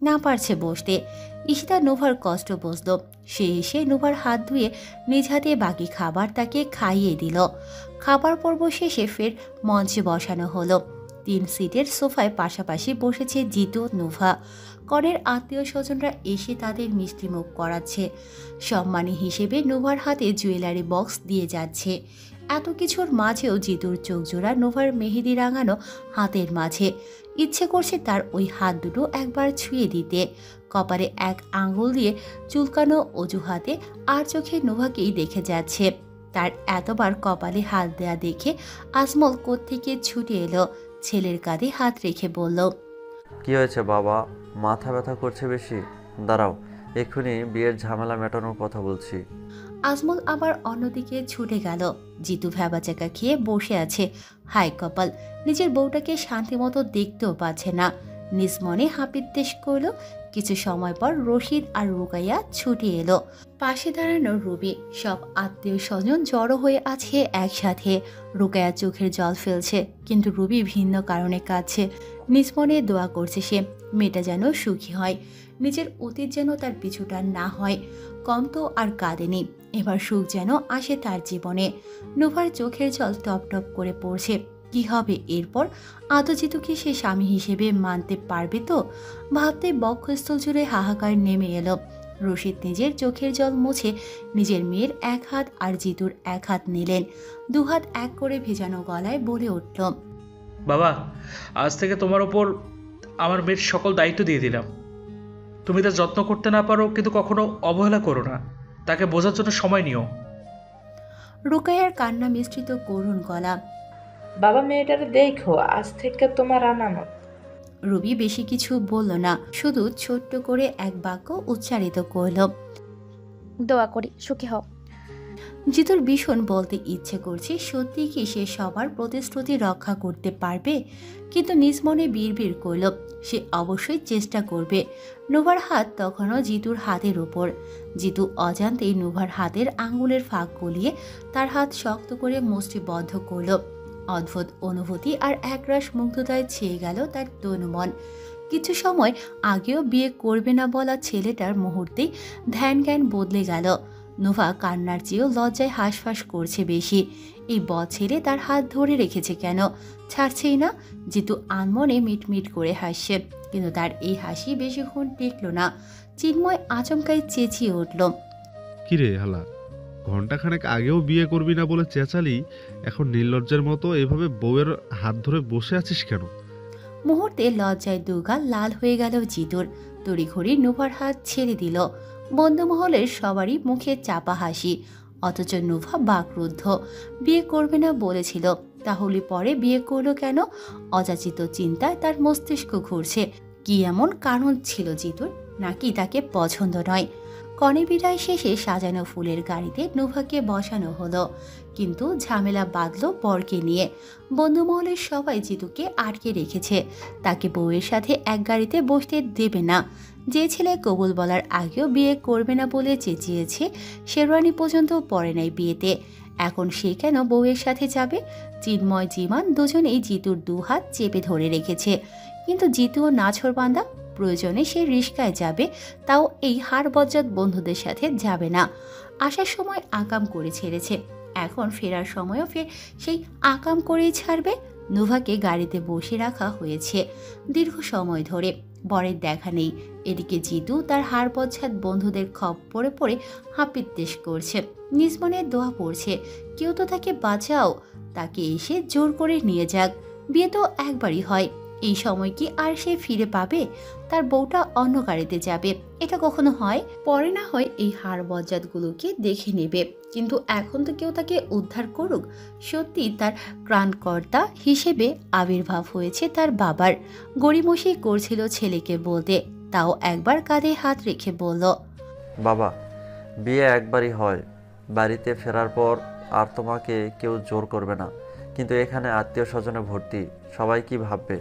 না পারছে বসতে। ঈশিতা নুভার কষ্ট বুঝল। সে এসে নুভার হাত ধুয়ে নিজ হাতে বাকি খাবার তাকে খাইয়ে দিল। খাবার পর্ব শেষে ফের মঞ্চে বসানো হলো। 3 সিটের সোফায় পাশাপাশি বসেছে জিতু নুভা। কনের আত্মীয় স্বজনরা এসে তাদের মিষ্টিমুখ করাচ্ছে। সম্মানী হিসেবে নুভার হাতে জুয়েলারি বক্স দিয়ে যাচ্ছে। এত কিছুর মাঝেও জিতুর চোখ জোড়া নুভার মেহেদি রাঙানো হাতের মাঝে। ইচ্ছে করছে তার ওই হাত দুটো একবার ছুঁয়ে দিতে। কপালে এক আঙুল দিয়ে চুলকানো অজুহাতে আর চোখে নুভাকেই দেখে যাচ্ছে। তার এতবার কপালে হাত দেয়া দেখে আজমল কোত্থেকে ছুটে এলো। ছেলের কাঁধে হাত রেখে বলল, কি হয়েছে বাবা? মাথা ব্যথা করছে বেশি? দাঁড়াও, এক্ষুনি বিয়ের ঝামেলা মেটানোর কথা বলছি। আজমল আবার অন্যদিকে ছুটে গেল। জিতু ভ্যাবাচাকা খেয়ে বসে আছে। হাই কপাল, নিজের বউটাকে শান্তিমতো দেখতেও পাচ্ছে না। নিজ মনে হাপিত্তেশ করল। কিছু সময় পর রশিদ আর রুকাইয়া ছুটে এলো। পাশে দাঁড়ানো রুবি। সব আত্মীয় স্বজন জড়ো হয়ে আছে একসাথে। রুকাইয়া চোখের জল ফেলছে, কিন্তু রুবি ভিন্ন কারণে কাঁদছে। নিজ মনে দোয়া করছে সে মেয়েটা যেন সুখী হয়, নিজের অতীত যেন তার পিছুটা না হয়। কম তো আর কাঁদেনি, এবার সুখ যেন আসে তার জীবনে। নুভার চোখের জল টপ টপ করে পড়ছে। কি হবে এরপর? আদৌ জিতুকে সে স্বামী হিসেবে মানতে পারবে তো? ভাবতে বক্ষস্থল জুড়ে হাহাকার নেমে এলো। রশিদ নিজের চোখের জল মুছে নিজের মেয়ের এক হাত আর জিতুর এক হাত নিলেন। দুহাত এক করে ভেজানো গলায় বলে উঠল, বাবা, আজ থেকে তোমার ওপর আমার মেয়ের সকল দায়িত্ব দিয়ে দিলাম। তুমি তার যত্ন করতে না পারো, কিন্তু কখনো অবহেলা করো না। তাকে বোঝার জন্য সময় নিও। রুকাইয়ার কান্না মিশ্রিত করুণ গলা। বাবা, মেয়েটারে দেখো, আজ থেকে তোমার আমানত। রবি বেশি কিছু বলল না, শুধু ছোট্ট করে এক বাক্য উচ্চারিত করল, দোয়া করি সুখী হও। জিতুর ভীষণ বলতে ইচ্ছে করছে সত্যি কি সে সবার প্রতিশ্রুতি রক্ষা করতে পারবে, কিন্তু নিজ মনে বিড়বিড় করল সে অবশ্যই চেষ্টা করবে। নুভার হাত তখনও জিতুর হাতের উপর। জিতু অজান্তেই নুভার হাতের আঙ্গুলের ফাঁক গলিয়ে তার হাত শক্ত করে মুষ্টিবদ্ধ করল। অদ্ভুত অনুভূতি আর একরাশ মুগ্ধতায় ছেয়ে গেল তার তনুমন। কিছু সময় আগেও বিয়ে করবে না বলা ছেলেটার মুহূর্তেই ধ্যান জ্ঞান বদলে গেল। নুভা কান্নার চেয়েও লজ্জায় হাঁসফাঁস করছে বেশি। এই ছেলে তার হাত ধরে রেখেছে কেন? ছাড়ছেই না। জিতু আনমনে মিটমিট করে হাসছে, কিন্তু তার এই হাসি বেশিক্ষণ টেকল না। চিন্ময় আচমকাই চেঁচিয়ে উঠল, কিরে হালা, ঘন্টাখানেক আগেও বিয়ে করবি না বলে চেঁচালি, এখন নির্লজ্জের মতো এভাবে বউয়ের হাত ধরে বসে আছিস কেন? মুহূর্তে লজ্জায় দুগাল লাল হয়ে গেল জিতুর। তড়িঘড়ি নুভার হাত ছেড়ে দিল। বন্ধুমহলের সবারই মুখে চাপা হাসি, অথচ নুভা বাকরুদ্ধ। বিয়ে করবে না বলেছিল, তাহলে পরে বিয়ে করলো কেন? অযাচিত চিন্তায় তার মস্তিষ্ক ঘুরছে। কি এমন কারণ ছিল জিতুর, নাকি তাকে পছন্দ নয়? কনে বিদায় শেষে সাজানো ফুলের গাড়িতে নুভাকে বসানো হলো, কিন্তু ঝামেলা বাঁধল বরকে নিয়ে। বন্ধুমহলের সবাই জিতুকে আটকে রেখেছে, তাকে বউয়ের সাথে এক গাড়িতে বসতে দেবে না। যে ছেলে কবুল বলার আগেও বিয়ে করবে না বলে চেঁচিয়েছে, শেরওয়ানি পর্যন্ত পরে নাই বিয়েতে, এখন সে কেন বউয়ের সাথে যাবে? চিন্ময় জিমান দুজনেই জিতুর দুহাত চেপে ধরে রেখেছে, কিন্তু জিতুও নাছোড়বান্দা। প্রয়োজনে সে রিস্কায় যাবে, তাও এই হাড় বজ্জাত বন্ধুদের সাথে যাবে না। আসার সময় আকাম করে ছেড়েছে, এখন ফেরার সময়ও ফের সেই আকাম করেই ছাড়বে। নুভাকে গাড়িতে বসে রাখা হয়েছে দীর্ঘ সময় ধরে, বরের দেখা নেই। এদিকে জিতু তার হাড় বজ্জাত বন্ধুদের খপ্পরে পড়ে হাপিত্তেশ করছে, নিজ মনে দোয়া পড়ছে, কেউ তো তাকে বাঁচাও, তাকে এসে জোর করে নিয়ে যাক। বিয়ে তো একবারই হয়, এই সময় কি আর সে ফিরে পাবে? তার বউটা অন্য গাড়িতে যাবে, এটা কখনো হয়? পরে না হয় এই হাড় বজ্জাতগুলোকে দেখে নেবে, কিন্তু এখন তো কেউ তাকে উদ্ধার করুক। সত্যি তার ত্রাণকর্তা হিসেবে আবির্ভাব হয়েছে তার বাবার। গড়িমসি করছিল ছেলেকে বলতে, তাও একবার কাঁধে হাত রেখে বলল, বাবা, বিয়ে একবারই হয়, বাড়িতে ফেরার পর আর তোমাকে কেউ জোর করবে না। কিন্তু এখানে আত্মীয় স্বজনে ভর্তি, সবাই কি ভাববে?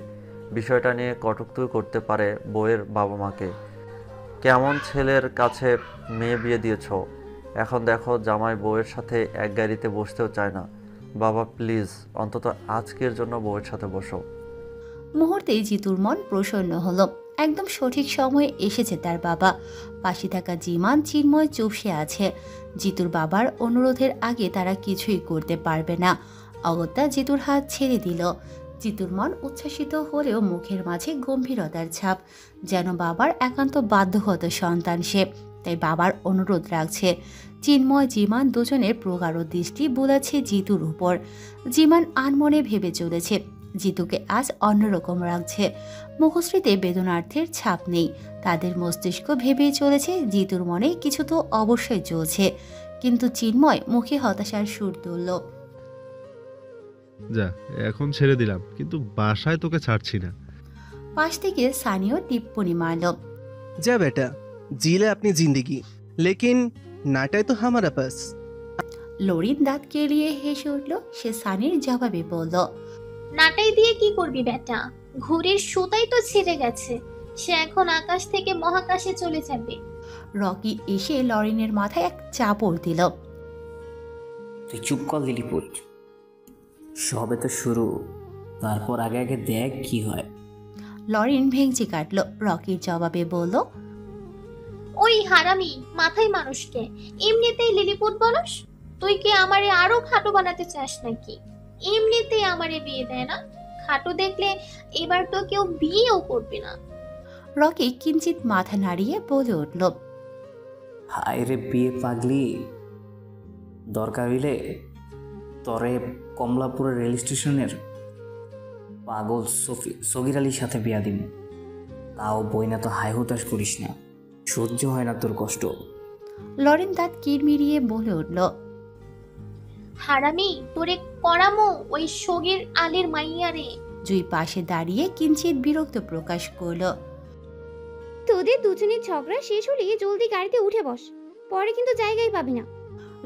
বিষয়টা নিয়ে কটূক্তি করতে পারে বউয়ের বাবা মাকে। কেমন ছেলের কাছে মেয়ে বিয়ে দিয়েছ, এখন দেখো জামাই বউয়ের সাথে এক গাড়িতে বসতেও চায় না। বাবা প্লিজ, অন্তত আজকের জন্য বউয়ের সাথে বসো। মুহূর্তেই জিতুর মন প্রসন্ন হলো। একদম সঠিক সময়ে এসেছে তার বাবা। পাশে থাকা জিমান চিন্ময় চুপসে আছে। জিতুর বাবার অনুরোধের আগে তারা কিছুই করতে পারবে না। অগত্যা জিতুর হাত ছেড়ে দিল। জিতুর মন উচ্ছ্বাসিত হলেও মুখের মাঝে গম্ভীরতার ছাপ, যেন বাবার একান্ত বাধ্যগত সন্তান সে, তাই বাবার অনুরোধ রাখছে। চিন্ময় জিমান দুজনের প্রগাঢ় দৃষ্টি বুলাচ্ছে জিতুর উপর। জিমান আনমনে ভেবে চলেছে জিতুকে আজ অন্যরকম লাগছে। মুখশ্রীতে বেদনার্থের ছাপ নেই। তাদের মস্তিষ্ক ভেবেই চলেছে জিতুর মনে কিছু তো অবশ্যই চলছে। কিন্তু চিন্ময় মুখে হতাশার সুর তুলল। যা, এখন ছেড়ে দিলাম, কিন্তু বাসায় তোকে ছাড়ছি না। পাশ থেকে সানিও টিপ্পনি মারল। जा बेटा, जी ले अपनी जिंदगी, लेकिन नाटा तो हमारा पास। লরিন দাঁত কেলিয়ে হেসে উঠল। সে সানির জবাবে বলল, নাটাই দিয়ে কি করবি বেটা? ঘুড়ির সুতাই তো ছিঁড়ে গেছে, সে এখন আকাশ থেকে মহাকাশে চলে যাবে। রকি এসে লরিনের মাথায় এক চাপড় দিল। তুই চুপ কর লিলিপুট, সবে তো শুরু, তারপর আগে আগে দেখ কি হয়। লরিন ভেঙচি কাটল। রকির জবাবে বলল, ওই হারামি মাথায় মানুষকে এমনিতেই লিলিপুট বলস? তুই কি আমারে আরো খাটো বানাতে চাস নাকি? এমনিতেই আমারে বিয়ে দেয় না, খাটো দেখলে এবার তো কেউ বিয়েও করবে না। রকি কিঞ্চিত মাথা নাড়িয়ে বলে উঠল, হায় রে বিয়ে পাগলি, দরকার হইলে তরে কমলাপুরের রেল স্টেশনের পাগল সগির আলীর সাথে বিয়া দিব। তাও বইনা তো হাই হুতাশ করিস না, সহ্য হয় না তোর কষ্ট। লরিন দাঁত কিরমিরিয়ে বলে উঠল, হারামি তোরে করামো ওই সগির আলীর মাইয়ারে। জুই পাশে দাঁড়িয়ে কিঞ্চিত বিরক্ত প্রকাশ করল। তোদের দুজনের ঝগড়া শেষ হলে জলদি গাড়িতে উঠে বস, পরে কিন্তু জায়গায় পাবি না।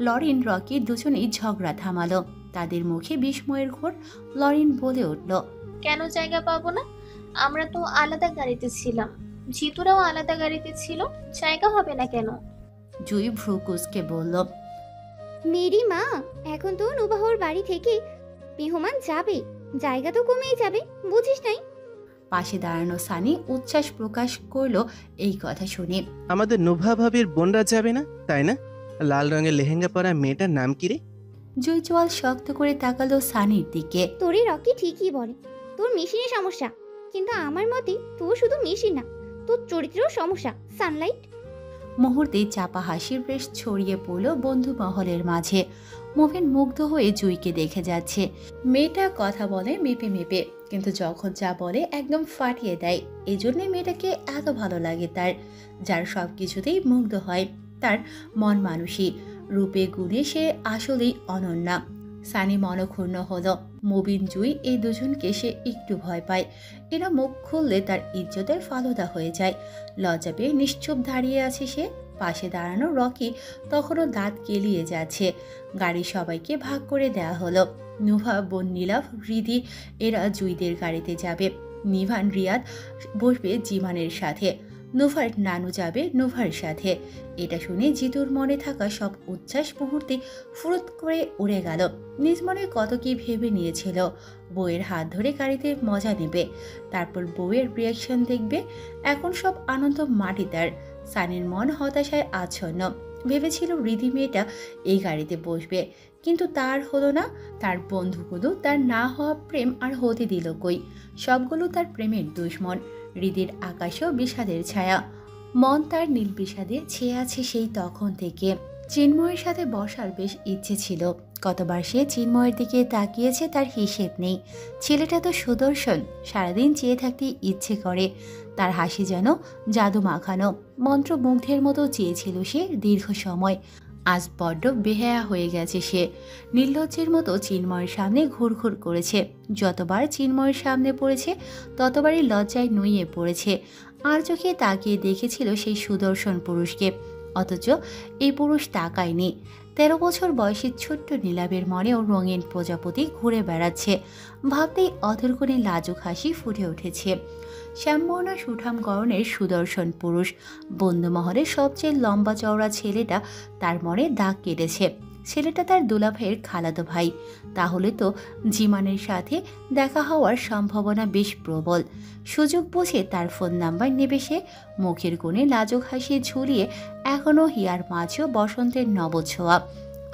লরিন রকির দুজনেই ঝগড়া থামালো। তাদের মুখে বিস্ময়ের ঘোর। লরিন বলে উঠল, কেন জায়গা পাবো না? আমরা তো আলাদা গাড়িতে ছিলাম, জিতুরাও আলাদা গাড়িতে ছিল, জায়গা হবে না কেন? জুই ভ্রু কুঁচকে বলল, মেরি মা, এখন তো নুবাহর বাড়ি থেকে মেহমান যাবে, জায়গা তো কমেই যাবে, বুঝিস নাই? পাশে দাঁড়ানো সানি উচ্ছ্বাস প্রকাশ করলো এই কথা শুনে। আমাদের নোভা ভাবির বোনরা যাবে না, তাই না? লাল রঙের লেহেঙ্গা পরা মেয়েটার নাম কি রে? জুই চোয়াল শক্ত করে তাকালো সানির দিকে। তোরে রকি ঠিকই বলে, তোর মেশিনের সমস্যা, কিন্তু আমার মতে তোর শুধু মেশিন না, তোর চরিত্রেও সমস্যা। সানলাইট। মুহূর্তেই চাপা হাসির রেশ ছড়িয়ে পড়ল বন্ধু মহলের মাঝে। মুভেন মুগ্ধ হয়ে জুইকে দেখে যাচ্ছে। মেয়েটা কথা বলে মেপে মেপে, কিন্তু যখন যা বলে একদম ফাটিয়ে দেয়। এই জন্যে মেয়েটাকে এত ভালো লাগে তার, যার সব কিছুতেই মুগ্ধ হয়। তার মন মানুষই, রূপে গুণে সে আসলেই অনন্যা। সানি মনক্ষুণ্ণ হলো। মুবিন জুই এই দুজনকে সে একটু ভয় পায়। এরা মুখ খুললে তার ইজ্জতের ফালুদা হয়ে যায়। লজ্জা পেয়ে নিশ্চুপ দাঁড়িয়ে আছে সে। পাশে দাঁড়ানো রকি তখনও দাঁত কেলিয়ে যাচ্ছে। গাড়ি সবাইকে ভাগ করে দেওয়া হলো। নুভা, বোন নীলাভ, রিধি এরা জুইদের গাড়িতে যাবে। নিভান রিয়াদ বসবে জিমানের সাথে। নুভার নানু যাবে নুভার সাথে। এটা শুনে জিতুর মনে থাকা সব উচ্ছ্বাস মুহূর্তে ফুরুত করে উড়ে গেল। নিজ মনে কত কি ভেবে নিয়েছিল। বউয়ের হাত ধরে গাড়িতে মজা নেবে, তারপর বউয়ের রিয়াকশন দেখবে। এখন সব আনন্দ মাটি তার। সানির মন হতাশায় আচ্ছন্ন। ভেবেছিল রিধি মেয়েটা এই গাড়িতে বসবে, কিন্তু তার হলো না। তার বন্ধুগুলো তার না হওয়া প্রেম আর হতে দিল কই। সবগুলো তার প্রেমের দুশ্মন। হৃদির আকাশেও বিষাদের ছায়া। মন তার নীল বিষাদে ছেয়ে আছে সেই তখন থেকে। চিন্ময়ের সাথে বসার বেশ ইচ্ছে ছিল। কতবার সে চিন্ময়ের দিকে তাকিয়েছে তার হিসেব নেই। ছেলেটা তো সুদর্শন, সারাদিন চেয়ে থাকতে ইচ্ছে করে। তার হাসি যেন জাদু মাখানো, মন্ত্রমুগ্ধের মতো চেয়েছিল সে দীর্ঘ সময়। আজ বড্ড বেহায়া হয়ে গেছে সে। নির্লজ্জের মতো চিন্ময়ের সামনে ঘুরঘুর করেছে। যতবার চিন্ময়ের সামনে পড়েছে ততবারই লজ্জায় নুইয়ে পড়েছে। আর চোখে তাকিয়ে দেখেছিল সেই সুদর্শন পুরুষকে, অথচ এই পুরুষ তাকায়নি। 13 বছর বয়সী ছোট্ট নীলাভের মনেও রঙিন প্রজাপতি ঘুরে বেড়াচ্ছে। ভাবতেই অধরকোণে লাজুক হাসি ফুটে উঠেছে। শ্যামবর্ণা সুঠাম গড়নের সুদর্শন পুরুষ, বন্ধুমহলের সবচেয়ে লম্বা চওড়া ছেলেটা তার মনে দাগ কেটেছে। ছেলেটা তার দুলাভাইয়ের খালাতো ভাই। তাহলে তো জিমানের সাথে দেখা হওয়ার সম্ভাবনা বেশ প্রবল। সুযোগ বুঝে তার ফোন নাম্বার নেবে সে। মুখের কোণে লাজুক হাসি ঝুলিয়ে এখনও হিয়ার মাঝেও বসন্তের নবছোয়া।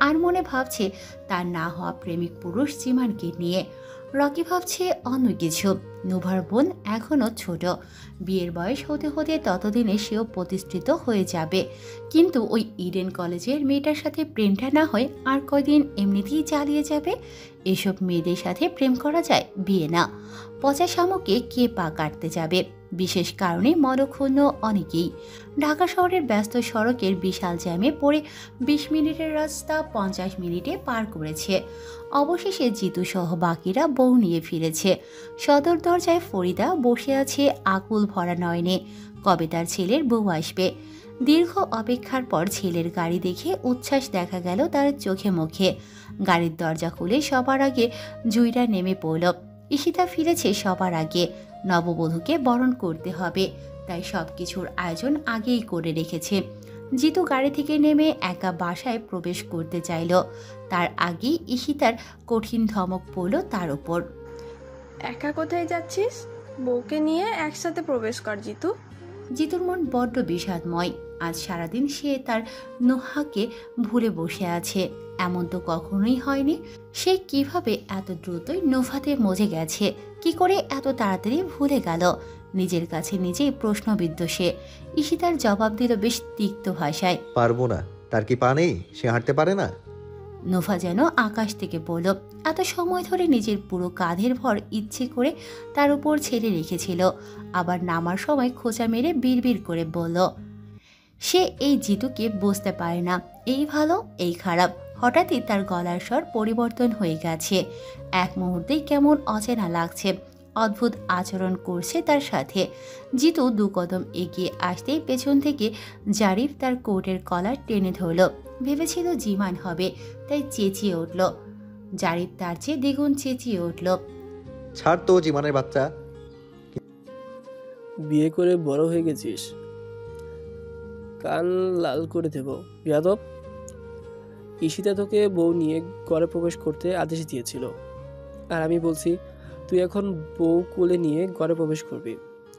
আর মনে ভাবছে তার না হওয়া প্রেমিক পুরুষ জিমানকে নিয়ে। রকি ভাবছে অন্য কিছু। নুভার বোন এখনও ছোট, বিয়ের বয়স হতে হতে ততদিনে সেও প্রতিষ্ঠিত হয়ে যাবে। কিন্তু ওই ইডেন কলেজের মেয়েটার সাথে প্রেমটা না হয় আর কয়দিন এমনিতেই চালিয়ে যাবে। এসব মেয়েদের সাথে প্রেম করা যায়, বিয়ে না। পচা শামুকে কে পা কাটতে যাবে? বিশেষ কারণে মনক্ষুণ্ণ অনেকেই। ঢাকা শহরের ব্যস্ত সড়কের বিশাল জ্যামে পড়ে 20 মিনিটের রাস্তা 50 মিনিটে পার করেছে। অবশেষে জিতু সহ বাকিরা বউ নিয়ে ফিরেছে। সদর দরজায় ফরিদা বসে আছে আকুল ভরা নয়নে। কবে তার ছেলের বউ আসবে? দীর্ঘ অপেক্ষার পর ছেলের গাড়ি দেখে উচ্ছ্বাস দেখা গেল তার চোখে মুখে। গাড়ির দরজা খুলে সবার আগে জুইরা নেমে পড়ল। ঈশিতা ফিরেছে সবার আগে। নববধূকে বরণ করতে হবে, তাই সবকিছুর আয়োজন আগেই করে রেখেছে। জিতু গাড়ি থেকে নেমে একা বাসায় প্রবেশ করতে চাইল। তার আগেই ঈশিতার কঠিন ধমক পড়ল তার উপর। একা কোথায় যাচ্ছিস? বউকে নিয়ে একসাথে প্রবেশ কর জিতু। জিতুর মন বড্ড বিষাদময়। আজ সারাদিন সে তার নোহাকে ভুলে বসে আছে। এমন তো কখনোই হয়নি। সে কিভাবে এত দ্রুতই নোভাতে মজে গেছে? কি করে এত তাড়াতাড়ি ভুলে গেল? নিজের কাছে নিজেই প্রশ্নবিদ্ধ সে। ঈশিতার জবাব দিল বেশ তিক্ত ভাষায়। পারবো না। তার কি পা নেই? সে হাঁটতে পারে না? নোভা যেন আকাশ থেকে পড়ল। এত সময় ধরে নিজের পুরো কাঁধের ভর ইচ্ছে করে তার উপর ছেড়ে রেখেছিল, আবার নামার সময় খোঁচা মেরে বিড়বিড় করে বলল। সে এই জিতুকে বুঝতে পারে না, এই ভালো এই খারাপ। হঠাৎই তার গলার স্বর পরিবর্তন হয়ে গেছে। এক মুহূর্তেই কেমন অচেনা লাগছে। অদ্ভুত আচরণ করছে তার সাথে। জিতু 2 কদম এগিয়ে আসতেই পেছন থেকে জারিফ তার কোটের কলার টেনে ধরল। ভেবেছিল জিমান হবে, তাই চেঁচিয়ে উঠল। জারিফ তার চেয়ে দ্বিগুণ চেঁচিয়ে উঠল। ছাড় তো জিমানের বাচ্চা। বিয়ে করে বড় হয়ে গেছিস, কান লাল করে দেব যাদব। ঈশিতা তোকে বউ নিয়ে ঘরে প্রবেশ করতে আদেশ দিয়েছিল, আর আমি বলছি তুই এখন বউ কোলে নিয়ে ঘরে প্রবেশ করবি।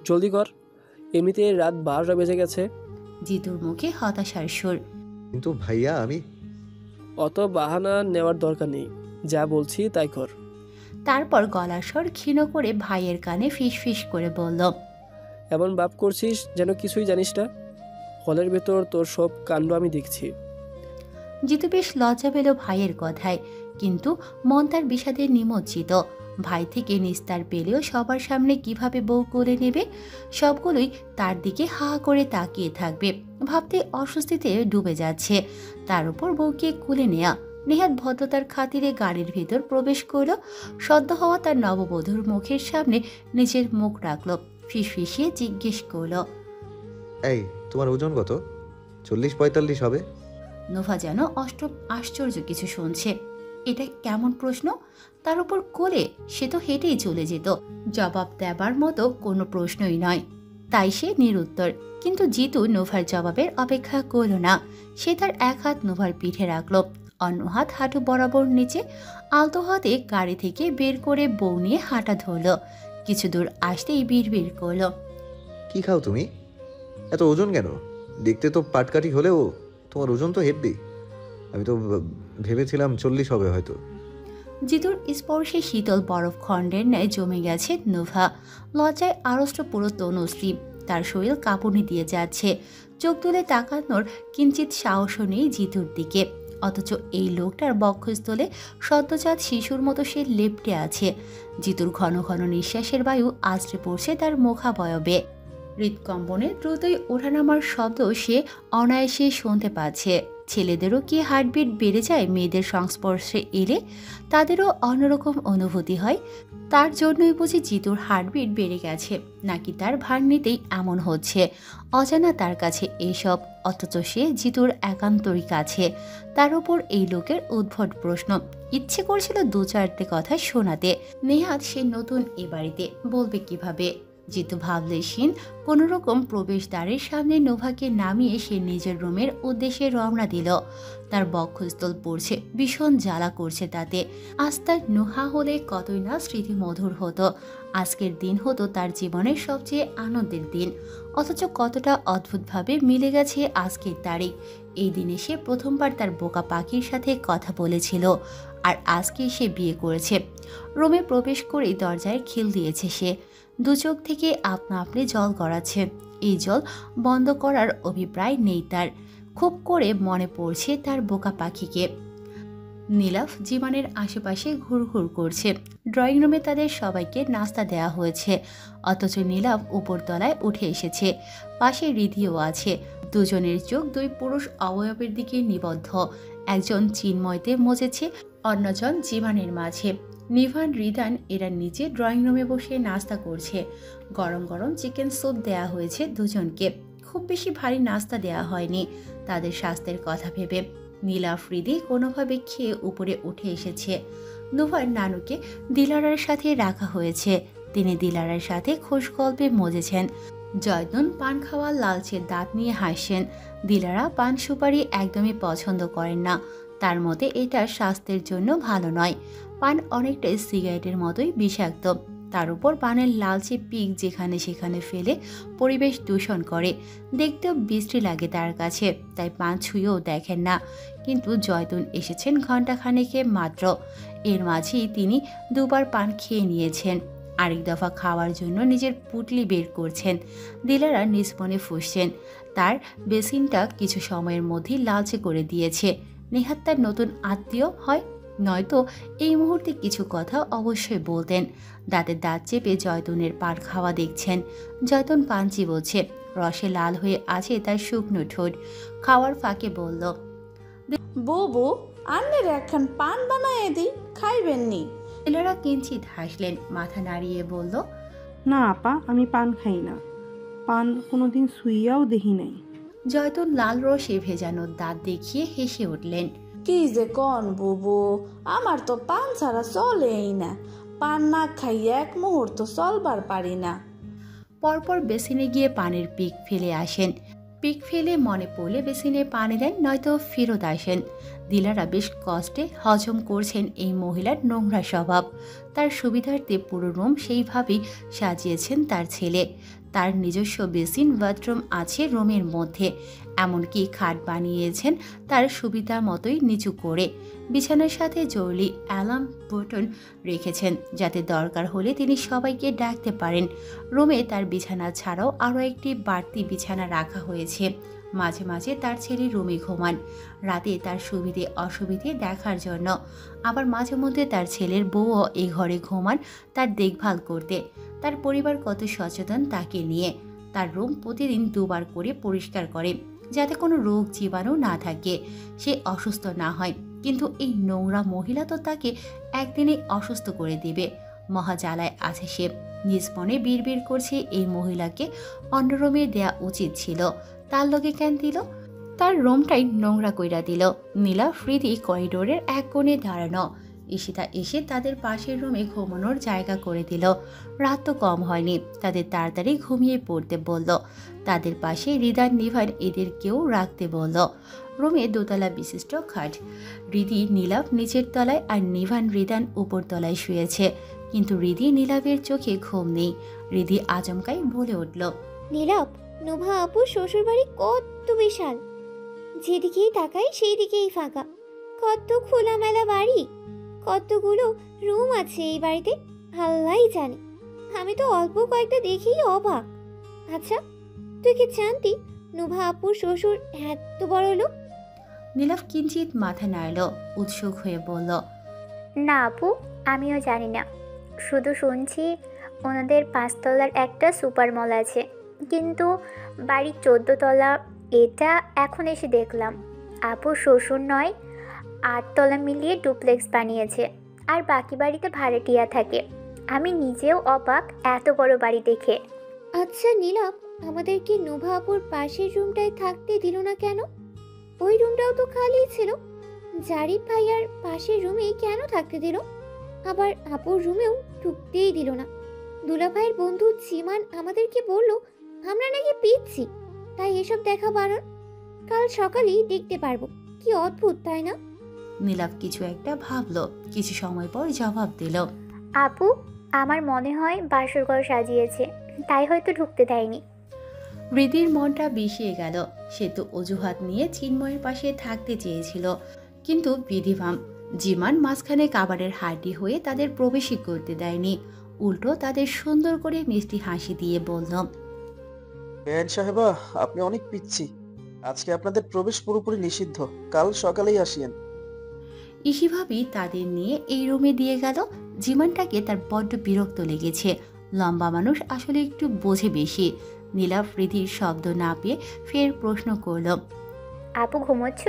জলদি কর, এমনিতে রাত 12টা বেজে গেছে। জিতুর মুখে হতাশার সুর। কিন্তু ভাইয়া আমি। অত বাহানা নেওয়ার দরকার নেই, যা বলছি তাই কর। তারপর গলার স্বর ক্ষীণ করে ভাইয়ের কানে ফিস ফিস করে বলল। এমন ভাব করছিস যেন কিছুই জানিস না। হলের ভেতর তোর সব কাণ্ড আমি দেখছি। জিতু বেশ লজ্জা পেল ভাইয়ের কথায়, কিন্তু মন তার বিষাদে নিমজ্জিত। ভাই থেকে নিস্তার পেলেও সবার সামনে কিভাবে বউ করে নেবে? সবগুলোই তার দিকে হা করে তাকিয়ে থাকবে। ভাবতে অস্বস্তিতে ডুবে যাচ্ছে। তার উপর বউকে কুলে নেয়া। নেহাত ভদ্রতার খাতিরে গাড়ির ভেতর প্রবেশ করল। সদ্য হওয়া তার নববধূর মুখের সামনে নিজের মুখ রাখল। ফিসফিসিয়ে জিজ্ঞেস করল। এই, তোমার ওজন কত? 40-45 হবে? নোভা যেন আশ্চর্য কিছু শুনছে। এটা কেমন প্রশ্ন? তার উপর কোলে, সে তো হেঁটেই চলে যেত। জবাব দেবার মতো কোনো প্রশ্নই নয়, তাই সে নিরুত্তর। কিন্তু জিতু নোভার জবাবের অপেক্ষা করল না। সে তার এক হাত নোভার পিঠে রাখল, অন্য হাত হাঁটু বরাবর নিচে। আলতো হাতে গাড়ি থেকে বের করে বউ নিয়ে হাঁটা ধরল। কিছু দূর আসতেই বিড়বিড় করল। কি খাও তুমি? এত ওজন কেন? দেখতে তো পাটকাঠি হলেও তোমার ওজন তো হেভি। আমি তো ভেবেছিলাম 40 হবে হয়তো। জিতুর স্পর্শে শীতল বরফ খণ্ডের ন্যায় জমে গেছে নোভা। লজ্জায় আড়ষ্ট পুরো তনুশ্রী। তার শরীর কাঁপুনি দিয়ে যাচ্ছে। চোখ তুলে তাকানোর কিঞ্চিত সাহসও নেই জিতুর দিকে। অথচ এই লোকটার বক্ষস্থলে সদ্যজাত শিশুর মতো সে লেপ্টে আছে। জিতুর ঘন ঘন নিঃশ্বাসের বায়ু আছড়ে পড়ছে তার মুখাবয়বে। হৃদকম্পনে দ্রুতই ওঠানামার শব্দ সে অনায়াসে শুনতে পাচ্ছে। ছেলেদেরও কি হার্টবিট বেড়ে যায় মেয়েদের সংস্পর্শে এলে? তাদেরও অন্যরকম অনুভূতি হয়। তার জন্যই বুঝি জিতুর হার্টবিট বেড়ে গেছে, নাকি তার ভার নিতেই এমন হচ্ছে? অজানা তার কাছে এসব, অথচ সে জিতুর একান্তরই কাছে। তার উপর এই লোকের উদ্ভট প্রশ্ন। ইচ্ছে করছিল 2-4টে কথা শোনাতে। নেহাত সে নতুন এ বাড়িতে, বলবে কিভাবে? জিতু ভাবলেশীন কোনো রকম প্রবেশদ্বারের সামনে নোভাকে নামিয়ে সে নিজের রুমের উদ্দেশ্যে রওনা দিল। তার বক্ষস্থল পড়ছে, ভীষণ জ্বালা করছে তাতে। আজ তার নোহা হলে কতই না স্মৃতি মধুর হতো। আজকের দিন হতো তার জীবনের সবচেয়ে আনন্দের দিন, অথচ কতটা অদ্ভুতভাবে মিলে গেছে আজকের তারিখ। এই দিনে সে প্রথমবার তার বোকা পাখির সাথে কথা বলেছিল, আর আজকে সে বিয়ে করেছে। রুমে প্রবেশ করেই দরজায় খিল দিয়েছে সে। দু চোখ থেকে আপনা আপনি জল গড়াচ্ছে। এই জল বন্ধ করার অভিপ্রায় নেই তার। খুব করে মনে পড়ছে তার বোকা পাখিকে। নীলাভ জীবনের আশেপাশে ঘুরঘুর করছে। ড্রয়িং রুমে তাদের সবাইকে নাস্তা দেওয়া হয়েছে, অথচ নীলাভ উপরতলায় উঠে এসেছে। পাশে রিধিও আছে। দুজনের চোখ দুই পুরুষ অবয়বের দিকে নিবদ্ধ। একজন চিন্ময়তে মজেছে, অন্যজন জীবনের মাঝে। নিভান, রিদান এরা নিচে ড্রয়িং রুমে বসে নাস্তা করছে। গরম গরম চিকেন স্যুপ দেয়া হয়েছে দুজনকে। খুব বেশি ভারী নাস্তা দেয়া হয়নি তাদের স্বাস্থ্যের কথা ভেবে। নীলা ফ্রিদি কোনোভাবে খেয়ে উপরে উঠে এসেছে। নোভার নানুকে দিলারার সাথে রাখা হয়েছে। তিনি দিলারার সাথে খোশ গল্পে মজেছেন। জয়দুন পান খাওয়া লালচে দাঁত নিয়ে হাসছেন। দিলারা পান সুপারি একদমই পছন্দ করেন না। তার মতে এটা স্বাস্থ্যের জন্য ভালো নয়। পান অনেকটাই সিগারেটের মতোই বিষাক্ত। তার উপর পানের লালচে পিক যেখানে সেখানে ফেলে পরিবেশ দূষণ করে। দেখতেও বিশ্রী লাগে তার কাছে, তাই পান ছুঁয়েও দেখেন না। কিন্তু জয়তুন এসেছেন ঘণ্টাখানেকে মাত্র। এর মাঝেই তিনি দুবার পান খেয়ে নিয়েছেন। আরেক দফা খাওয়ার জন্য নিজের পুটলি বের করছেন। দিলারা নিজ মনে ফুঁসছেন। তার বেসিনটা কিছু সময়ের মধ্যেই লালচে করে দিয়েছে। নেহাত তার নতুন আত্মীয় হয়, নয়তো এই মুহূর্তে কিছু কথা অবশ্যই বলতেন। দাঁতে দাঁত চেপে জয়তুনের পান খাওয়া দেখছেন। জয়তুন পান চিবোচ্ছে। রসে লাল হয়ে আছে তার শুকনো ঠোঁট। খাওয়ার ফাঁকে বলল, বউ আন্নের একখান পান বানায় দিই, খাইবেন নি? ছেলেরা কিঞ্চিত হাসলেন, মাথা নাড়িয়ে বলল, না আপা, আমি পান খাই না। পান কোনোদিন শুইয়াও দেখি নাই। জয়তুন লাল রসে ভেজানো দাঁত দেখিয়ে হেসে উঠলেন, কি যে কন বুবু, আমার তো পান ছাড়া চলেই না। পান না খাইয়া এক মুহূর্ত চলবার পারি না। পরপর বেসিনে গিয়ে পানের পিক ফেলে আসেন। পিক ফেলে মনে পড়লে বেসিনে পানি দেন, নয়তো ফেরত আসেন। দিলারা বেশ কষ্টে হজম করছেন এই মহিলার নোংরা স্বভাব। তার সুবিধার্থে পুরো রুম সেইভাবেই সাজিয়েছেন তার ছেলে। তার নিজস্ব বেসিন বাথরুম আছে রুমের মধ্যে। এমনকি খাট বানিয়েছেন তার সুবিধা মতোই নিচু করে। বিছানার সাথে জরুরি অ্যালার্ম বাটন রেখেছেন, যাতে দরকার হলে তিনি সবাইকে ডাকতে পারেন। রুমে তার বিছানা ছাড়াও আরও একটি বাড়তি বিছানা রাখা হয়েছে। মাঝে মাঝে তার ছেলে রুমে ঘুমান, রাতে তার সুবিধে অসুবিধে দেখার জন্য। আবার মাঝে মধ্যে তার ছেলের বউও এই ঘরে ঘুমান তার দেখভাল করতে। তার পরিবার কত সচেতন তাকে নিয়ে। তার রুম প্রতিদিন দুবার করে পরিষ্কার করে, যাতে কোনো রোগ জীবাণু না থাকে, সে অসুস্থ না হয়। কিন্তু এই নোংরা মহিলা তো তাকে একদিনেই অসুস্থ করে দেবে। মহাজালায় আছে সে। নিজ মনে বিড়বিড় করছে এই মহিলাকে অন্য রুমে দেয়া উচিত ছিল। তার লগে কেন দিল? তার রুমটাই নোংরা কইরা দিল। নীলা ফ্রিদি করিডোরের এক কোণে দাঁড়ানো। ঈশিতা এসে তাদের পাশের রুমে ঘুমানোর জায়গা করে দিল। রাত তো কম হয়নি, তাদের তাড়াতাড়ি ঘুমিয়ে পড়তে বলল। তাদের পাশে রিদান, নিভান এদের কেউ রাখতে বলল। রুমে দোতলা বিশিষ্ট খাট। রিদি নীলাভ নিচের তলায় আর নিভান রিদান উপর তলায় শুয়েছে। কিন্তু রিদি নীলাভের চোখে ঘুম নেই। রিদি আচমকাই বলে উঠল, নীলাভ, নোভা আপুর শ্বশুর বাড়ি কত বিশাল! যেদিকেই তাকাই সেই দিকেই ফাঁকা। কত খোলামেলা বাড়ি, কতগুলো রুম আছে এই বাড়িতে, আল্লাহই জানে। আমি তো অল্প কয়েকটা দেখেই অবাক। আচ্ছা, তুই কি জানতি নোভা আপুর শ্বশুর এত বড় লোক? নীলাভ কিঞ্চিত মাথা নাড়ল, উৎসুক হয়ে বলল, না আপু, আমিও জানি না। শুধু শুনছি ওনাদের 5 তলার একটা সুপার মল আছে, কিন্তু বাড়ির 14 তলা। এটা এখন এসে দেখলাম আপুর শ্বশুর 9-8 তলা মিলিয়ে ডুপ্লেক্স বানিয়েছে, আর বাকি বাড়িতে ভাড়াটিয়া থাকে। আমি নিজেও অবাক এত বড় বাড়ি দেখে। আচ্ছা নীলাভ, আমাদেরকে নোভা আপুর পাশের রুমটায় থাকতে দিল না কেন? ওই রুমটাও তো খালি ছিল। জারিফ ভাইয়ার পাশের রুমে কেন থাকতে দিল? আবার আপুর রুমেও ঢুকতেই দিল না। দুলাভাইয়ের বন্ধু জিমান আমাদেরকে বলল আমরা নাকি পিচ্ছি, তাই এসব দেখা বারণ। কাল সকালেই দেখতে পারবো। কি অদ্ভুত, তাই না? নীলাভ কিছু একটা ভাবলো, কিছু সময় পর জবাব দিল, আপু, আমার মনে হয় বাসরঘর সাজিয়েছে, তাই হয়তো ঢুকতে দেয়নি। হৃদির মনটা বিষিয়ে গেল। সে তো অজুহাত নিয়ে চিন্ময়ের পাশে থাকতে চেয়েছিল, কিন্তু বিধিবাম জিমান মাঝখানে কাবারের হাড্ডি হয়ে তাদের প্রবেশই করতে দেয়নি। উল্টো তাদের সুন্দর করে মিষ্টি হাসি দিয়ে বলল, বেআইন সাহেবা, আপনি অনেক পিচ্ছি। আজকে আপনাদের প্রবেশ পুরোপুরি নিষিদ্ধ, কাল সকালেই আসিয়েন। ইসিভাবি তাদের নিয়ে এই রুমে দিয়ে গেল। জিমানটাকে তার বড্ড বিরক্ত লেগেছে। লম্বা মানুষ আসলে একটু বোঝে বেশি। নীলাভ হৃদির শব্দ না পেয়ে ফের প্রশ্ন করল, আপু ঘুমোচ্ছ?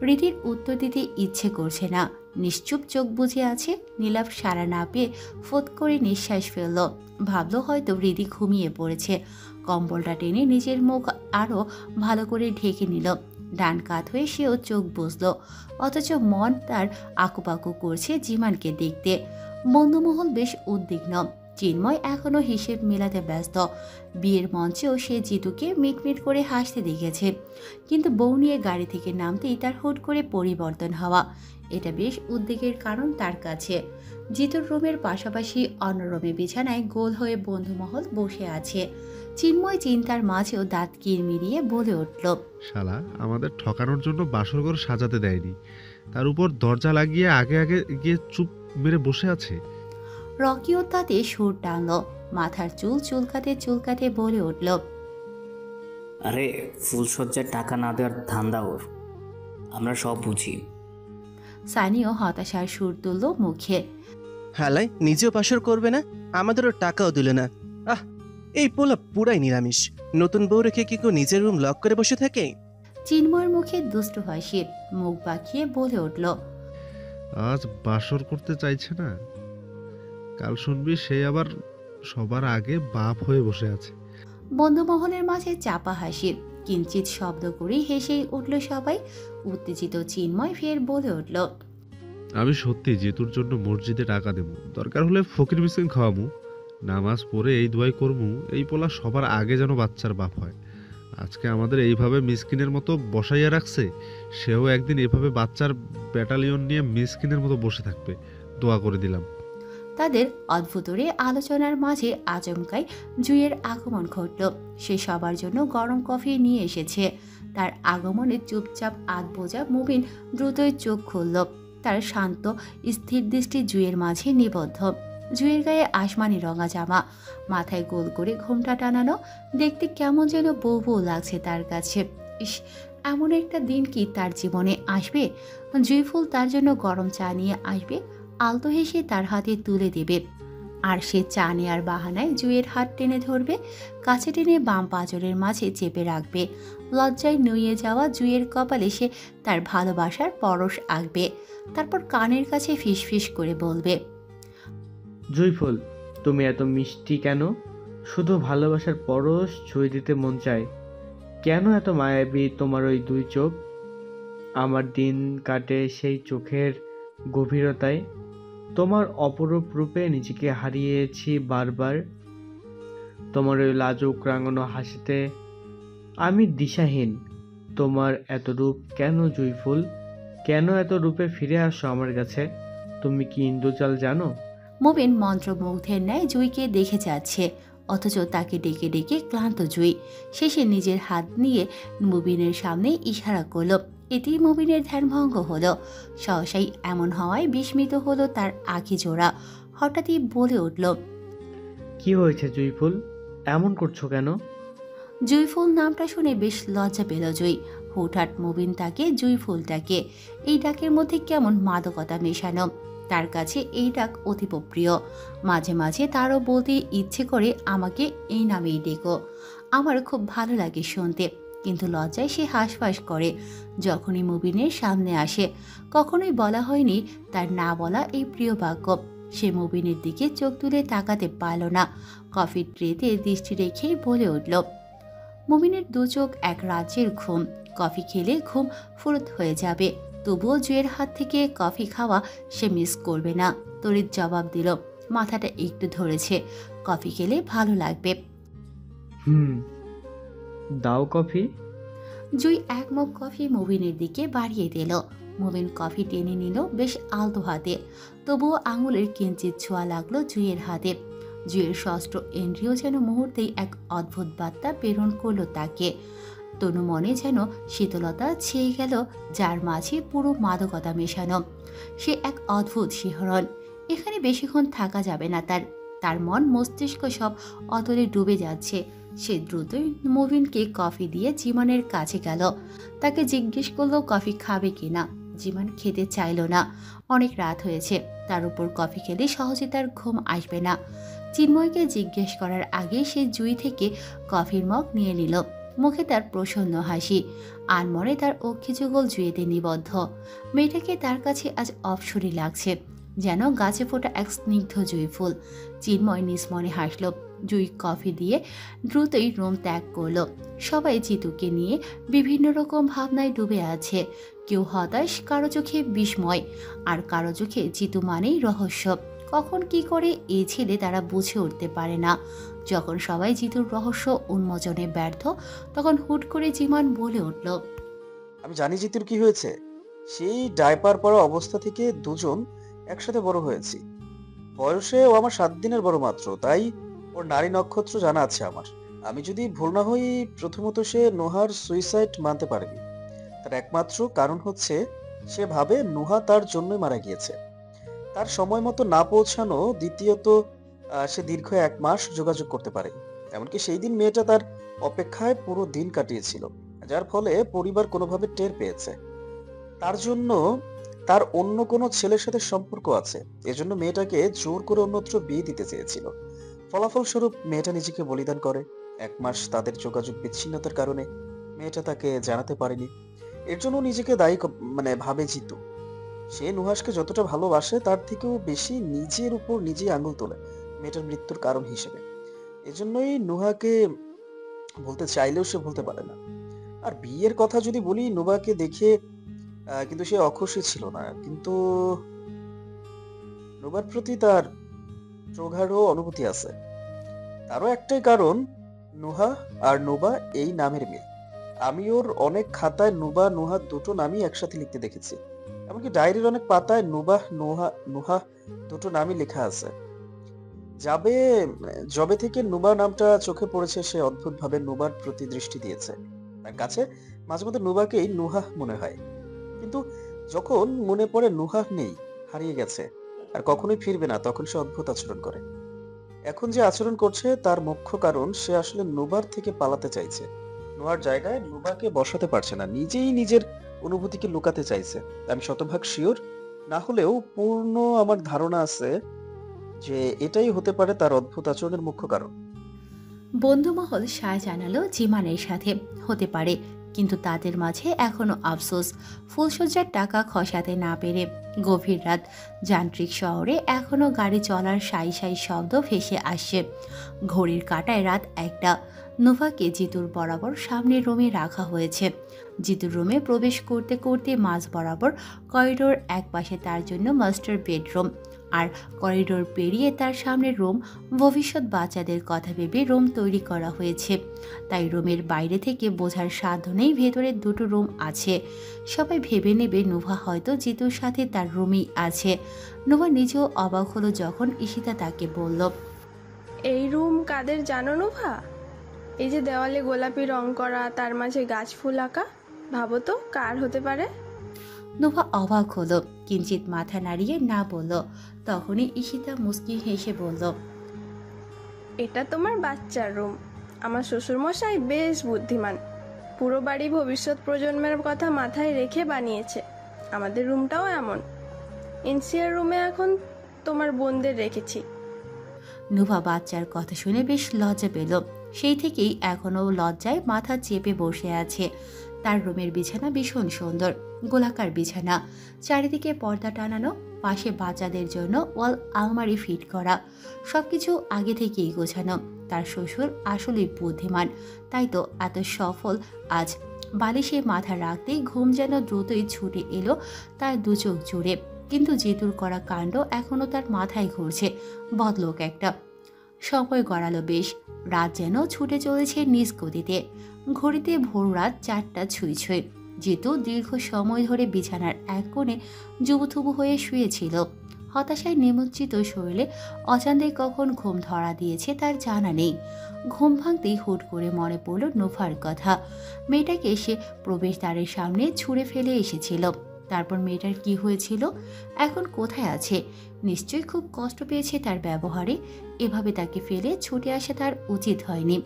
হৃদির উত্তর দিতে ইচ্ছে করছে না, নিশ্চুপ চোখ বুজে আছে। নীলাভ সাড়া না পেয়ে ফোত করে নিঃশ্বাস ফেলল। ভাবলো হয়তো হৃদি ঘুমিয়ে পড়েছে। কম্বলটা টেনে নিজের মুখ আরও ভালো করে ঢেকে নিল। ডান কাত হয়ে সেও চোখ বুঝল, অথচ মন তার আকুপাকু করছে জিমানকে দেখতে। বন্ধুমহল বেশ উদ্বিগ্ন। চিন্ময় এখনো হিসেব মেলাতে ব্যস্ত। বিয়ের মঞ্চেও সে জিতুকে মিটমিট করে হাসতে দেখেছে, কিন্তু বউ নিয়ে গাড়ি থেকে নামতেই তার হুট করে পরিবর্তন হওয়া, এটা বেশ উদ্বেগের কারণ তার কাছে। জিতুর রুমের পাশাপাশি অন্য রুমে বিছানায় গোল হয়ে বন্ধুমহল বসে আছে। চিন্ময় চিন্তার মাঝেও দাঁত কিরমিরিয়ে বলে উঠল, শালা আমাদের ঠকানোর জন্য বাসরঘর সাজাতে দেয়নি, তার উপর দরজা লাগিয়ে আগে আগে গিয়ে চুপ মেরে বসে আছে। রকিও তাতে সুর টানল, মাথার চুল চুলকাতে চুলকাতে বলে উঠল, আরে ফুলসজ্জার টাকা না দেওয়ার ধান্দা ওর, আমরা সব বুঝি। সানিও হতাশার সুর তুলল মুখে, হালাই নিজেও বাসর করবে না, আমাদেরও টাকাও দিল না। আহ, এই পোলা পুরাই নিরামিষ। নতুন বউ রেখে কি কেউ নিজের রুম লক করে বসে থাকে? চিন্ময়ের মুখে দুষ্টু হাসি, মুখ বাঁকিয়ে বলে উঠল, আজ বাসর করতে চাইছে না, কাল শুনবি সে আবার সবার আগে বাপ হয়ে বসে আছে। বন্ধুমহলের মাঝে চাপা হাসি, কিঞ্চিত শব্দ করেই হেসেই উঠল সবাই। উত্তেজিত চিন্ময় ফের বলে উঠল, আমি সত্যি জিতুর জন্য মসজিদে টাকা দেবো, দরকার হলে ফকির মিসকিন খাওয়ামু, নামাজ পড়ে এই দোয়াই করমু, এই পোলা সবার আগে যেন বাচ্চার বাপ হয়। আজকে আমাদের এইভাবে মিসকিনের মতো বসাইয়া রাখছে, সেও একদিন এভাবে বাচ্চার ব্যাটালিয়ন নিয়ে মিসকিনের মতো বসে থাকবে, দোয়া করে দিলাম। তাদের অদ্ভুতরে আলোচনার মাঝে আচমকাই জুইয়ের আগমন ঘটল। সে সবার জন্য গরম কফি নিয়ে এসেছে। তার আগমনে চুপচাপ আধ বোঝা মুবিন দ্রুতই চোখ খুলল। তার শান্ত স্থির দৃষ্টি জুইয়ের মাঝে নিবদ্ধ। জুইয়ের গায়ে আসমানি রঙা জামা, মাথায় গোল করে ঘোমটা টানানো, দেখতে কেমন যেন বউ বউ লাগছে তার কাছে। ইস, এমন একটা দিন কি তার জীবনে আসবে? জুইফুল তার জন্য গরম চা নিয়ে আসবে, আলতো হেসে তার হাতে তুলে দেবে, আর সে চা নেয়ার বাহানায় জুইয়ের হাত টেনে ধরবে, কাছে টেনে বাম পাঁজরের মাঝে চেপে রাখবে। লজ্জায় নুয়ে যাওয়া জুইয়ের কপালে সে তার ভালোবাসার পরশ আঁকবে, তারপর কানের কাছে ফিসফিস করে বলবে, জুইফুল, তুমি এত মিষ্টি কেন? শুধু ভালোবাসার পরশ ছুঁয়ে দিতে মন চায়। কেন এত মায়াবী তোমার ওই দুই চোখ? আমার দিন কাটে সেই চোখের গভীরতায়। তোমার অপরূপ রূপে নিজেকে হারিয়েছি বারবার। তোমার ওই লাজুক রাঙানো হাসিতে আমি দিশাহীন। তোমার এত রূপ কেন জুইফুল? কেন এত রূপে ফিরে আসো আমার কাছে? তুমি কি ইন্দ্রজাল জানো? মুবিন মন্ত্রমুগ্ধের ন্যায় জুইকে দেখে যাচ্ছে, অথচ তাকে ডেকে ডেকে ক্লান্ত জুই। শেষে নিজের হাত নিয়ে মুবিনের সামনে ইশারা করল। এতেই মুবিনের ধ্যানভঙ্গ হলো। সহসাই এমন হওয়ায় বিস্মিত হলো তার আঁখি জোড়া। হঠাৎই বলে উঠল, কি হয়েছে জুইফুল, এমন করছো কেন? জুইফুল নামটা শুনে বেশ লজ্জা পেল জুই। হুটহাট মুবিন তাকে জুইফুলটাকে, এই ডাকের মধ্যে কেমন মাদকতা মেশানো। তার কাছে এই ডাক অতীব প্রিয়। মাঝে মাঝে তারও বলতে ইচ্ছে করে, আমাকে এই নামেই ডেকো, আমার খুব ভালো লাগে শুনতে। কিন্তু লজ্জায় সে হাঁসফাঁস করে যখনই মুবিনের সামনে আসে। কখনোই বলা হয়নি তার না বলা এই প্রিয় বাক্য। সে মুবিনের দিকে চোখ তুলে তাকাতে পারল না। কফির ট্রেতে দৃষ্টি রেখেই বলে উঠল, মুবিনের দু চোখ এক রাজ্যের ঘুম। কফি খেলে ঘুম ফুরত হয়ে যাবে, তবুও জুয়ের হাত থেকে কফি খাওয়া সে মিস করবে না। তড়িৎ জবাব দিল, মাথাটা একটু ধরেছে। কফি খেলে ভালো লাগবে। দাও কফি। জুই এক মগ কফি মুবিনের দিকে বাড়িয়ে দিল। মুবিন কফি টেনে নিল বেশ আলতো হাতে, তবুও আঙুলের কিঞ্চিত ছোঁয়া লাগলো জুইয়ের হাতে। জুইয়ের ষষ্ঠ ইন্দ্রিয় যেন মুহূর্তেই এক অদ্ভুত বার্তা প্রেরণ করলো তাকে। তনু মনে যেন শীতলতা ছেয়ে গেল, যার মাঝে পুরো মাদকতা মেশানো। সে এক অদ্ভুত শিহরণ। এখানে বেশিক্ষণ থাকা যাবে না তার। তার মন মস্তিষ্ক সব অতলে ডুবে যাচ্ছে। সে দ্রুতই মুবিনকে কফি দিয়ে জিমানের কাছে গেল। তাকে জিজ্ঞেস করলো কফি খাবে কিনা। জিমান খেতে চাইল না। অনেক রাত হয়েছে, তার উপর কফি খেলে সহজে তার ঘুম আসবে না। চিন্ময়কে জিজ্ঞেস করার আগে সে জুই থেকে কফির মগ নিয়ে নিল। মুখে তার প্রসন্ন হাসি, আনমনে তার অক্ষিযুগল জুয়েতে নিবদ্ধ। মেয়েটাকে তার কাছে আজ অপসরী লাগছে, যেন গাছে ফোটা এক স্নিগ্ধ জুঁই ফুল। চিন্ময় নিঃস্মনে হাসল। জুই কফি দিয়ে দ্রুতই রুম ত্যাগ করল। সবাই জিতুকে নিয়ে বিভিন্ন রকম ভাবনায় ডুবে আছে। কেউ হতাশ, কারো চোখে বিস্ময়, আর কারো চোখে জিতু মানেই রহস্য। কখন কি করে এই ছেলে তারা বুঝে উঠতে পারে না। যখন সবাই জিতুর রহস্য উন্মোচনে ব্যর্থ, তখন হুট করে জিমান বলে উঠল, আমি জানি জিতুর কি হয়েছে। সেই ডাইপার পরা অবস্থা থেকে দুজন একসাথে বড় হয়েছি। বয়সে ও আমার 7 দিনের বড় মাত্র, তাই ওর নারী নক্ষত্র জানা আছে আমার। আমি যদি ভুল না হই, প্রথমত সে নোহার সুইসাইড মানতে পারেনি। তার একমাত্র কারণ হচ্ছে সে ভাবে নোহা তার জন্যই মারা গিয়েছে, তার সময় মতো না পৌঁছানো। দ্বিতীয়ত সে দীর্ঘ 1 মাস যোগাযোগ করতে পারে। এমনকি সেই দিন মেয়েটা তার অপেক্ষায় পুরো দিন কাটিয়েছিল, যার ফলে পরিবার কোনোভাবে টের পেয়েছে তার জন্য তার অন্য কোনো ছেলের সাথে সম্পর্ক আছে। এজন্য মেয়েটাকে জোর করে অন্যত্র বিয়ে দিতে চেয়েছিল। ফলাফলস্বরূপ মেয়েটা নিজেকে বলিদান করে। 1 মাস তাদের যোগাযোগ বিচ্ছিন্নতার কারণে মেয়েটা তাকে জানাতে পারেনি। এর জন্য নিজেকে দায়ী ভাবে জিতু। সে নুহাসকে যতটা ভালোবাসে তার থেকেও বেশি নিজের উপর নিজেই আঙুল তোলে মেয়েটার মৃত্যুর কারণ হিসেবে। এজন্যই নুহাকে বলতে চাইলেও সে বলতে পারে না। আর বিয়ের কথা যদি বলি, নুবাকে দেখে কিন্তু সে অখুশি ছিল না, কিন্তু নুবার প্রতি তার প্রগাঢ় অনুভূতি আছে। তারও একটাই কারণ, নুহা আর নুবা এই নামের মিল। আমি ওর অনেক খাতায় নুবা নুহা দুটো নামই একসাথে লিখতে দেখেছি। এমনকি ডায়েরির অনেক পাতায় নুবা নুহা দুটো নামই লেখা আছে। যবে থেকে নুবা নামটা চোখে পড়েছে, সে অদ্ভুত ভাবে নুবার প্রতি দৃষ্টি দিয়েছে। তার কাছে মাঝে মধ্যে নুবাকেই নুহা মনে হয়, কিন্তু যখন মনে পড়ে নুহা নেই, হারিয়ে গেছে আর কখনোই ফিরবে না, তখন সে অদ্ভুত আচরণ করে। এখন যে আচরণ করছে তার মুখ্য কারণ, সে আসলে নুবার থেকে পালাতে চাইছে। নুহার জায়গায় নুবাকে বসাতে পারছে না, নিজেই নিজের অনুভূতিকে লুকাতে চাইছে। আমি শতভাগ শিওর না হলেও পূর্ণ আমার ধারণা আছে যে এটাই হতে পারে তার অদ্ভুত আচরণের মুখ্য কারণ। বন্ধুমহল সায় জানালো জিমানের সাথে হতে পারে, কিন্তু তাদের মাঝে এখনো আফসোস। ফুলসজ্জার টাকা খসাতে না পেরে। গভীর রাত, যান্ত্রিক শহরে এখনো গাড়ি চলার সাই সাই শব্দ ভেসে আসছে। ঘড়ির কাঁটায় রাত 1টা। নোভাকে জিতুর বরাবর সামনের রুমে রাখা হয়েছে। জিতুর রুমে প্রবেশ করতে করতে মাঝ বরাবর করিডোর, এক পাশে তার জন্য মাস্টার বেডরুম, আর করিডোর পেরিয়ে তার সামনের রুম। ভবিষ্যৎ বাচ্চাদের কথা ভেবে রুম তৈরি করা হয়েছে, তাই রুমের বাইরে থেকে বোঝার সাধ্য নেই ভেতরে 2টো রুম আছে। সবাই ভেবে নেবে নোভা হয়তো জিতুর সাথে তার রুমেই আছে। নোভা নিজেও অবাক হলো যখন ঈশিতা তাকে বলল, এই রুম কাদের জানো নোভা? এই যে দেওয়ালে গোলাপি রং করা, তার মাঝে গাছ ফুল আঁকা, ভাবো তো কার হতে পারে? নোভা অবাক হলো, কিঞ্চিত মাথা নাড়িয়ে না বলল। তখনই ঈশিতা মুচকি হেসে বলল, এটা তোমার বাচ্চার রুম। আমার শ্বশুরমশাই বেশ বুদ্ধিমান, পুরো বাড়ি ভবিষ্যৎ প্রজন্মের কথা মাথায় রেখে বানিয়েছে। আমাদের রুমটাও এমন। ইনসিয়ার রুমে এখন তোমার বোনদের রেখেছি। নোভা বাচ্চার কথা শুনে বেশ লজ্জা পেল। সেই থেকেই এখনো লজ্জায় মাথা চেপে বসে আছে। তার রুমের বিছানা ভীষণ সুন্দর, গোলাকার বিছানা, চারিদিকে পর্দা টানানো, পাশে বাচ্চাদের জন্য ওয়াল আলমারি ফিট করা, সবকিছু আগে থেকেই গোছানো। তার শ্বশুর আসলেই বুদ্ধিমান, তাই তো এত সফল। আজ বালিশে মাথা রাখতেই ঘুম যেন দ্রুতই ছুটে এলো তার 2 চোখ জুড়ে। কিন্তু জিতুর করা কাণ্ড এখনো তার মাথায় ঘুরছে। বদলোক একটা। সময় গড়ালো বেশ। রাত যেন ছুটে চলেছে নিজ গতিতে। ঘড়িতে ভোর রাত 4টা ছুঁই ছুঁই। জিতু দীর্ঘ সময় ধরে বিছানার এক কোণে জুবুথুবু হয়ে শুয়েছিল। হতাশায় নিমজ্জিত শরীরে অজান্তে কখন ঘুম ধরা দিয়েছে তার জানা নেই। ঘুম ভাঙতেই হুট করে মনে পড়ল নোভার কথা। মেয়েটাকে সে প্রবেশদ্বারের সামনে ছুঁড়ে ফেলে এসেছিল। তারপর মেয়েটার কি হয়েছিল, এখন কোথায় আছে? নিশ্চয়ই খুব কষ্ট পেয়েছে তার ব্যবহারে। এভাবে তাকে ফেলে ছুটে আসা তার উচিত হয়নি।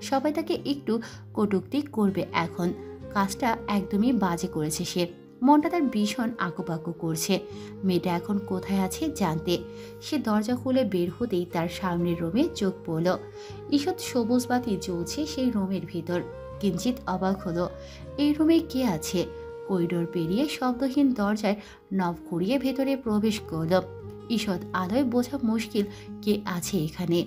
সবাই তাকে একটু কটূক্তি করবে এখন। কাজটা একদমই বাজে করেছে সে। মনটা তার ভীষণ আঁকুপাকু করছে। মেয়েটা এখন কোথায় আছে জানতে। সে দরজা খুলে বের হতেই তার সামনের রুমে চোখ পড়ল। ঈষৎ সবুজ বাতি জ্বলছে সেই রুমের ভিতর। কিঞ্চিত অবাক হলো, এই রুমে কে আছে? করিডোর পেরিয়ে শব্দহীন দরজায় নব ঘুরিয়ে ভেতরে প্রবেশ করল। ঈষৎ আলোয় বোঝা মুশকিল কে আছে এখানে।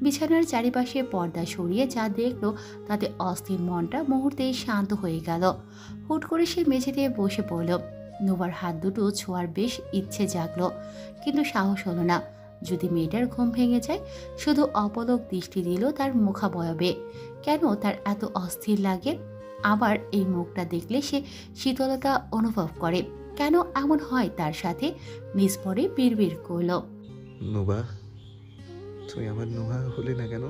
বিছানার চারিপাশে পর্দা সরিয়ে যা দেখলো তাতে অস্থির মনটা মুহূর্তেই শান্ত হয়ে গেল। হুট করে সে মেঝেতে বসে পড়ল। নোভার হাত দুটো ছোঁয়ার বেশ ইচ্ছে জাগলো, কিন্তু সাহস হলো না। যদি মেয়েটার ঘুম ভেঙে যায়? শুধু অপলক দৃষ্টি দিল তার মুখাবয়বে। কেন তার এত অস্থির লাগে? আবার এই মুখটা দেখলে সে শীতলতা অনুভব করে। কেন এমন হয় তার সাথে? নিস্পরে বিড়বিড় করল, নোভা, তুমি আমার নোহা হলে না কেন?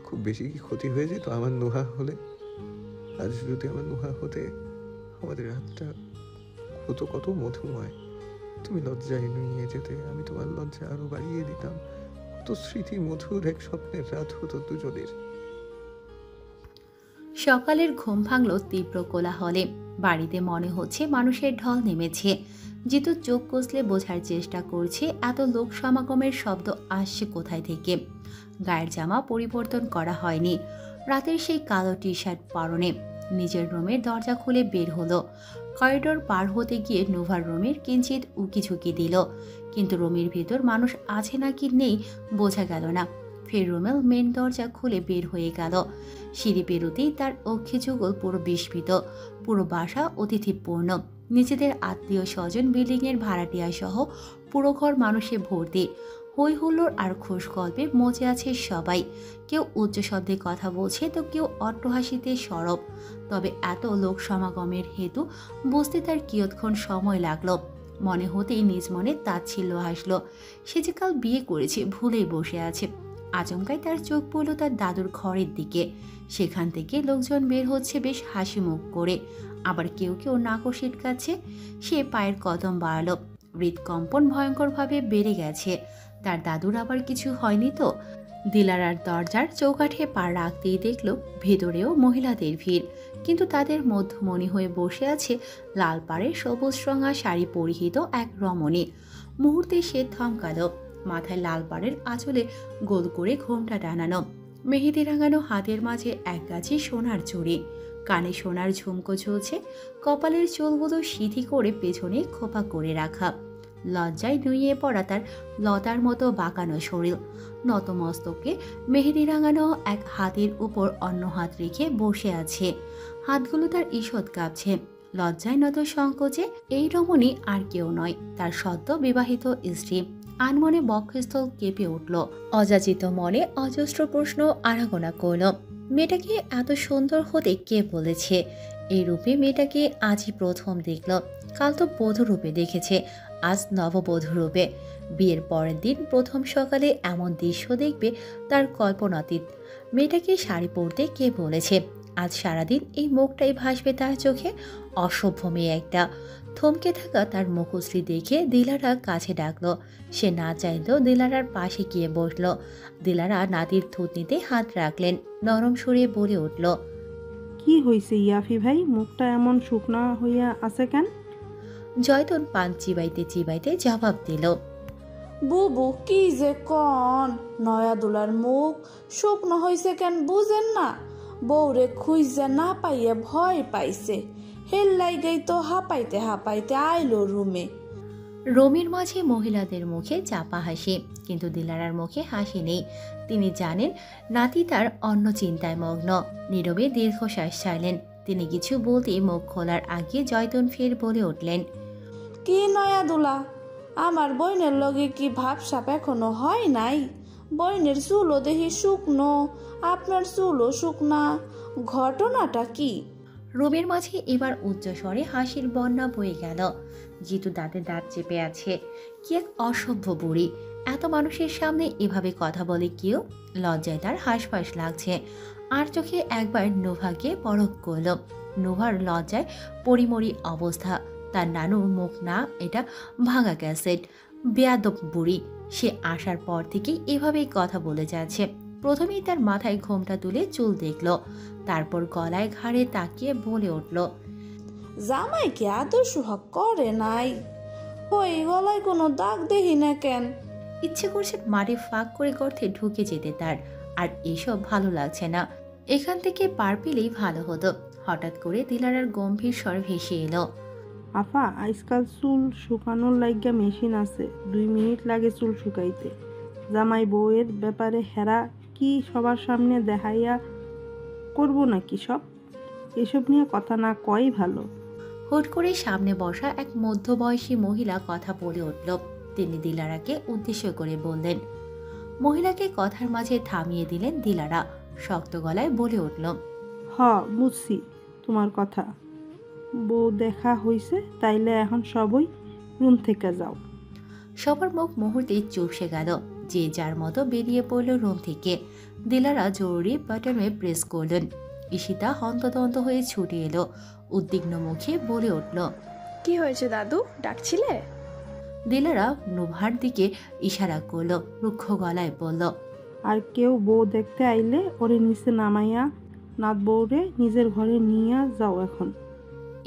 খুব বেশি কি ক্ষতি হয়ে যেত আমার নোহা হলে? আজ যদি আমার নোহা হতে, আমাদের রাতটা হতো কত মধুময়। তুমি লজ্জায় নিয়ে যেতে, আমি তোমার লজ্জা আরো বাড়িয়ে দিতাম। কত স্মৃতি মধুর এক স্বপ্নের রাত হতো দুজনের। সকালের ঘুম ভাঙল তীব্র কোলাহলে। বাড়িতে মনে হচ্ছে মানুষের ঢল নেমেছে। জিতু চোখ কষলে বোঝার চেষ্টা করছে এত লোক সমাগমের শব্দ আসছে কোথায় থেকে। গায়ের জামা পরিবর্তন করা হয়নি। রাতের সেই কালো টি শার্ট পরনে নিজের রুমের দরজা খুলে বের হলো। করিডোর পার হতে গিয়ে নোভার রুমের কিঞ্চিত উকিঝুঁকি দিল, কিন্তু রুমের ভিতর মানুষ আছে নাকি নেই বোঝা গেল না। ফের রুমের মেন দরজা খুলে বের হয়ে গেল। সিঁড়ি পেরোতেই তার অক্ষিযুগল পুরো বিস্মিত। পুরো বাসা অতিথিপূর্ণ। নিজেদের আত্মীয় স্বজন, বিল্ডিংয়ের ভাড়াটিয়া সহ পুরো ঘর মানুষে ভর্তি। হই হুল্লোড় আর খোশ গল্পে মজে আছে সবাই। কেউ উচ্চ শব্দে কথা বলছে তো কেউ অট্টহাসিতে সরব। তবে এত লোক সমাগমের হেতু বুঝতে তার কিয়ৎক্ষণ সময় লাগলো। মনে হতেই নিজ মনে তাচ্ছিল্য হাসলো। সে যে কাল বিয়ে করেছে ভুলেই বসে আছে। আচমকাই তার চোখ পড়ল তার দাদুর ঘরের দিকে। সেখান থেকে লোকজন বের হচ্ছে বেশ হাসি মুখ করে, আবার কেউ কেউ নাকও সিটকাচ্ছে। সে পায়ের কদম বাড়ালো। হৃদকম্পন ভয়ঙ্করভাবে বেড়ে গেছে। তার দাদুর আবার কিছু হয়নি তো? দিলারার দরজার চৌকাঠে পা রাখতেই দেখল ভেতরেও মহিলাদের ভিড়, কিন্তু তাদের মধ্যমণি হয়ে বসে আছে লাল পাড়ের সবুজ রঙা শাড়ি পরিহিত এক রমণী। মুহূর্তে সে থমকালো। মাথায় লাল পাড়ের আঁচলে গোল করে ঘোমটা টানানো, মেহেদি রাঙানো হাতের মাঝে এক গাছি সোনার চুড়ি, কানে সোনার ঝুমকো ঝুলছে। কপালের চুলগুলো সিথি করে পেছনে খোপা করে রাখা। লজ্জায় নুইয়ে পড়া তার লতার মতো বাঁকানো শরীর। নতমস্তকে মেহেদি রাঙানো এক হাতের উপর অন্য হাত রেখে বসে আছে। হাতগুলো তার ঈষৎ কাঁপছে। লজ্জায় নত সংকোচে। এই রমণী আর কেউ নয়, তার সদ্য বিবাহিত স্ত্রী। আনমনে বক্ষস্থল কেঁপে উঠল। অযাচিত মনে অজস্র প্রশ্ন আনাগোনা করল। মেয়েটাকে এত সুন্দর হতে কে বলেছে? এই রূপে মেয়েটাকে আজই প্রথম দেখল। কাল তো বধূ রূপে দেখেছে, আজ নববধূ রূপে। বিয়ের পরের দিন প্রথম সকালে এমন দৃশ্য দেখবে তার কল্পনাতীত। মেয়েটাকে শাড়ি পরতে কে বলেছে? আজ সারাদিন এই মুখটাই ভাসবে তার চোখে। অসভ্য মেয়ে একটা। থমকে থাকা তার মুখশ্রী দেখে দিলারা কাছে ডাকলো। সে না চাইলেও দিলারার পাশে গিয়ে বসল। দিলারা নাতির থুতনিতে হাত রাখলেন। নরম সুরে বলে উঠল, কি হয়েছে ইয়াফি ভাই, মুখটা এমন শুকনা হইয়া আছে কেন? জয়তন পান চিবাইতে চিবাইতে জবাব দিল, বুবু কি যে কন, নয়া দুলার মুখ শুকনো হয়েছে কেন বুঝেন না? বউরে খুঁজে না পাইয়ে ভয় পাইছে, হেল্লাই গেই তো হাঁপাইতে হাঁপাইতে আইলো রুমে। রুমের মাঝে মহিলাদের মুখে চাপা হাসি, কিন্তু দিলারার মুখে হাসি নেই। তিনি জানেন নাতি তার অন্য চিন্তায় মগ্ন। নীরবে দীর্ঘশ্বাস ছাড়লেন। তিনি কিছু বলতে মুখ খোলার আগে জয়তন ফের বলে উঠলেন, কি নয়া দুলা, আমার বইনের লগে কি ভাবসাপ এখনো হয় নাই? বইনের চুলও দেখি শুকনো, আপনার চুলও শুকনা, ঘটনাটা কি? রুমের মাঝে এবার উচ্চস্বরে হাসির বন্যা বয়ে গেল। জিতু দাঁতে দাঁত চেপে আছে। কি এক অসভ্য বুড়ি, এত মানুষের সামনে এভাবে কথা বলে কেউ? লজ্জায় তার হাঁসফাঁস লাগছে। আর চোখে একবার নোভাকে পরখ করল। নোভার লজ্জায় পরিমরি অবস্থা। তার নানুর মুখ না, এটা ভাঙা ক্যাসেট। বেয়াদব বুড়ি, সে আসার পর থেকেই এভাবেই কথা বলে যাচ্ছে। প্রথমেই তার মাথায় ঘোমটা তুলে চুল দেখল, তারপর গলায় ঘাড়ে তাকিয়ে বলে উঠল, জামাইকে আদর সোহাগ করে নাই? ওই গলায় কোনো দাগ দেখি না কেন? ইচ্ছে করছে মাটি ফাঁক করে গর্তে ঢুকে যেতে তার। আর এসব ভালো লাগছে না। এখান থেকে পার পেলেই ভালো হতো। হঠাৎ করে দিলারার গম্ভীর স্বর ভেসে এলো, আপা, আজকাল চুল শুকানোর লাইগা মেশিন আছে, 2 মিনিট লাগে চুল শুকাইতে। জামাই বউয়ের ব্যাপারে হেরা কি সবার সামনে দেখাইয়া করব নাকি সব? এসব নিয়ে কথা না কই ভালো। হুট করে সামনে বসা এক মধ্যবয়সী মহিলা কথা বলে উঠল। তিনি দিলারাকে উদ্দেশ্য করে বললেন। মহিলাকে কথার মাঝে থামিয়ে দিলেন দিলারা। শক্ত গলায় বলে উঠল, বুঝছি তোমার কথা। বউ দেখা হইছে, তাইলে এখন সবই রুম থেকে যাও। সবার মুখ মুহূর্তে চুপসে গেল। যে যার মতো বেরিয়ে পড়ল রুম থেকে। দিলারা জরুরি বাটনে প্রেস করলেন। ঈশিতা হন্তদন্ত হয়ে ছুটে এলো। উদ্বিগ্ন মুখে বলে উঠল, কি হয়েছে দাদু, ডাকছিলে? দিলারা নোভার দিকে ইশারা করলো, রুক্ষ গলায় বলল, আর কেউ বউ দেখতে আইলে ওরে নিচে নামাইয়া নাত বউরে নিজের ঘরে নিয়ে যাও এখন।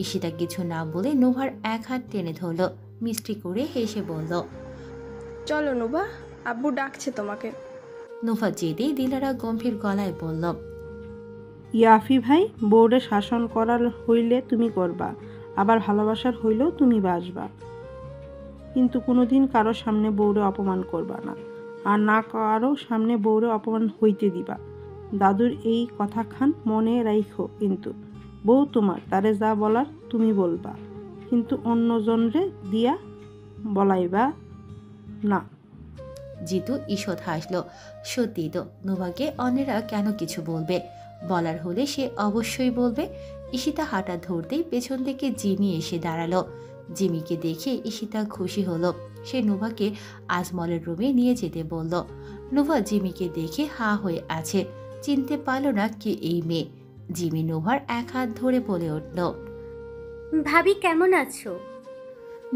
ঈশিতা কিছু না বলে নোভার এক হাত টেনে ধরল। মিষ্টি করে হেসে বলল, চলো নুবা, আব্বু ডাকছে তোমাকে। নোভা যেতেই দিলারা গম্ভীর গলায় বলল, ইয়াফি ভাই, বউরে শাসন করার হইলে তুমি করবা, আবার ভালোবাসার হইলেও তুমি বাসবা, কিন্তু কোনোদিন কারো সামনে বউরে অপমান করবা না, আর না কারো সামনে বউরে অপমান হইতে দিবা। দাদুর এই কথা খান মনে রাইখো, কিন্তু বউ তোমার, তারে যা বলার তুমি বলবা, কিন্তু অন্যজনরে দিয়া বলাইবা না। জিতু ঈষৎ হাসল। সত্যি তো, নোভাকে অন্যেরা কেন কিছু বলবে? বলার হলে সে অবশ্যই বলবে। ঈশিতা হাঁটা ধরতেই পেছন থেকে জিমি এসে দাঁড়ালো। জিমিকে দেখে ঈশিতা খুশি হলো। সে নোভাকে আজমলের রুমে নিয়ে যেতে বলল। নোভা জিমিকে দেখে হা হয়ে আছে, চিনতে পারল না কে এই মেয়ে। জিমি নোভার এক হাত ধরে বলে উঠল, ভাবি কেমন আছো?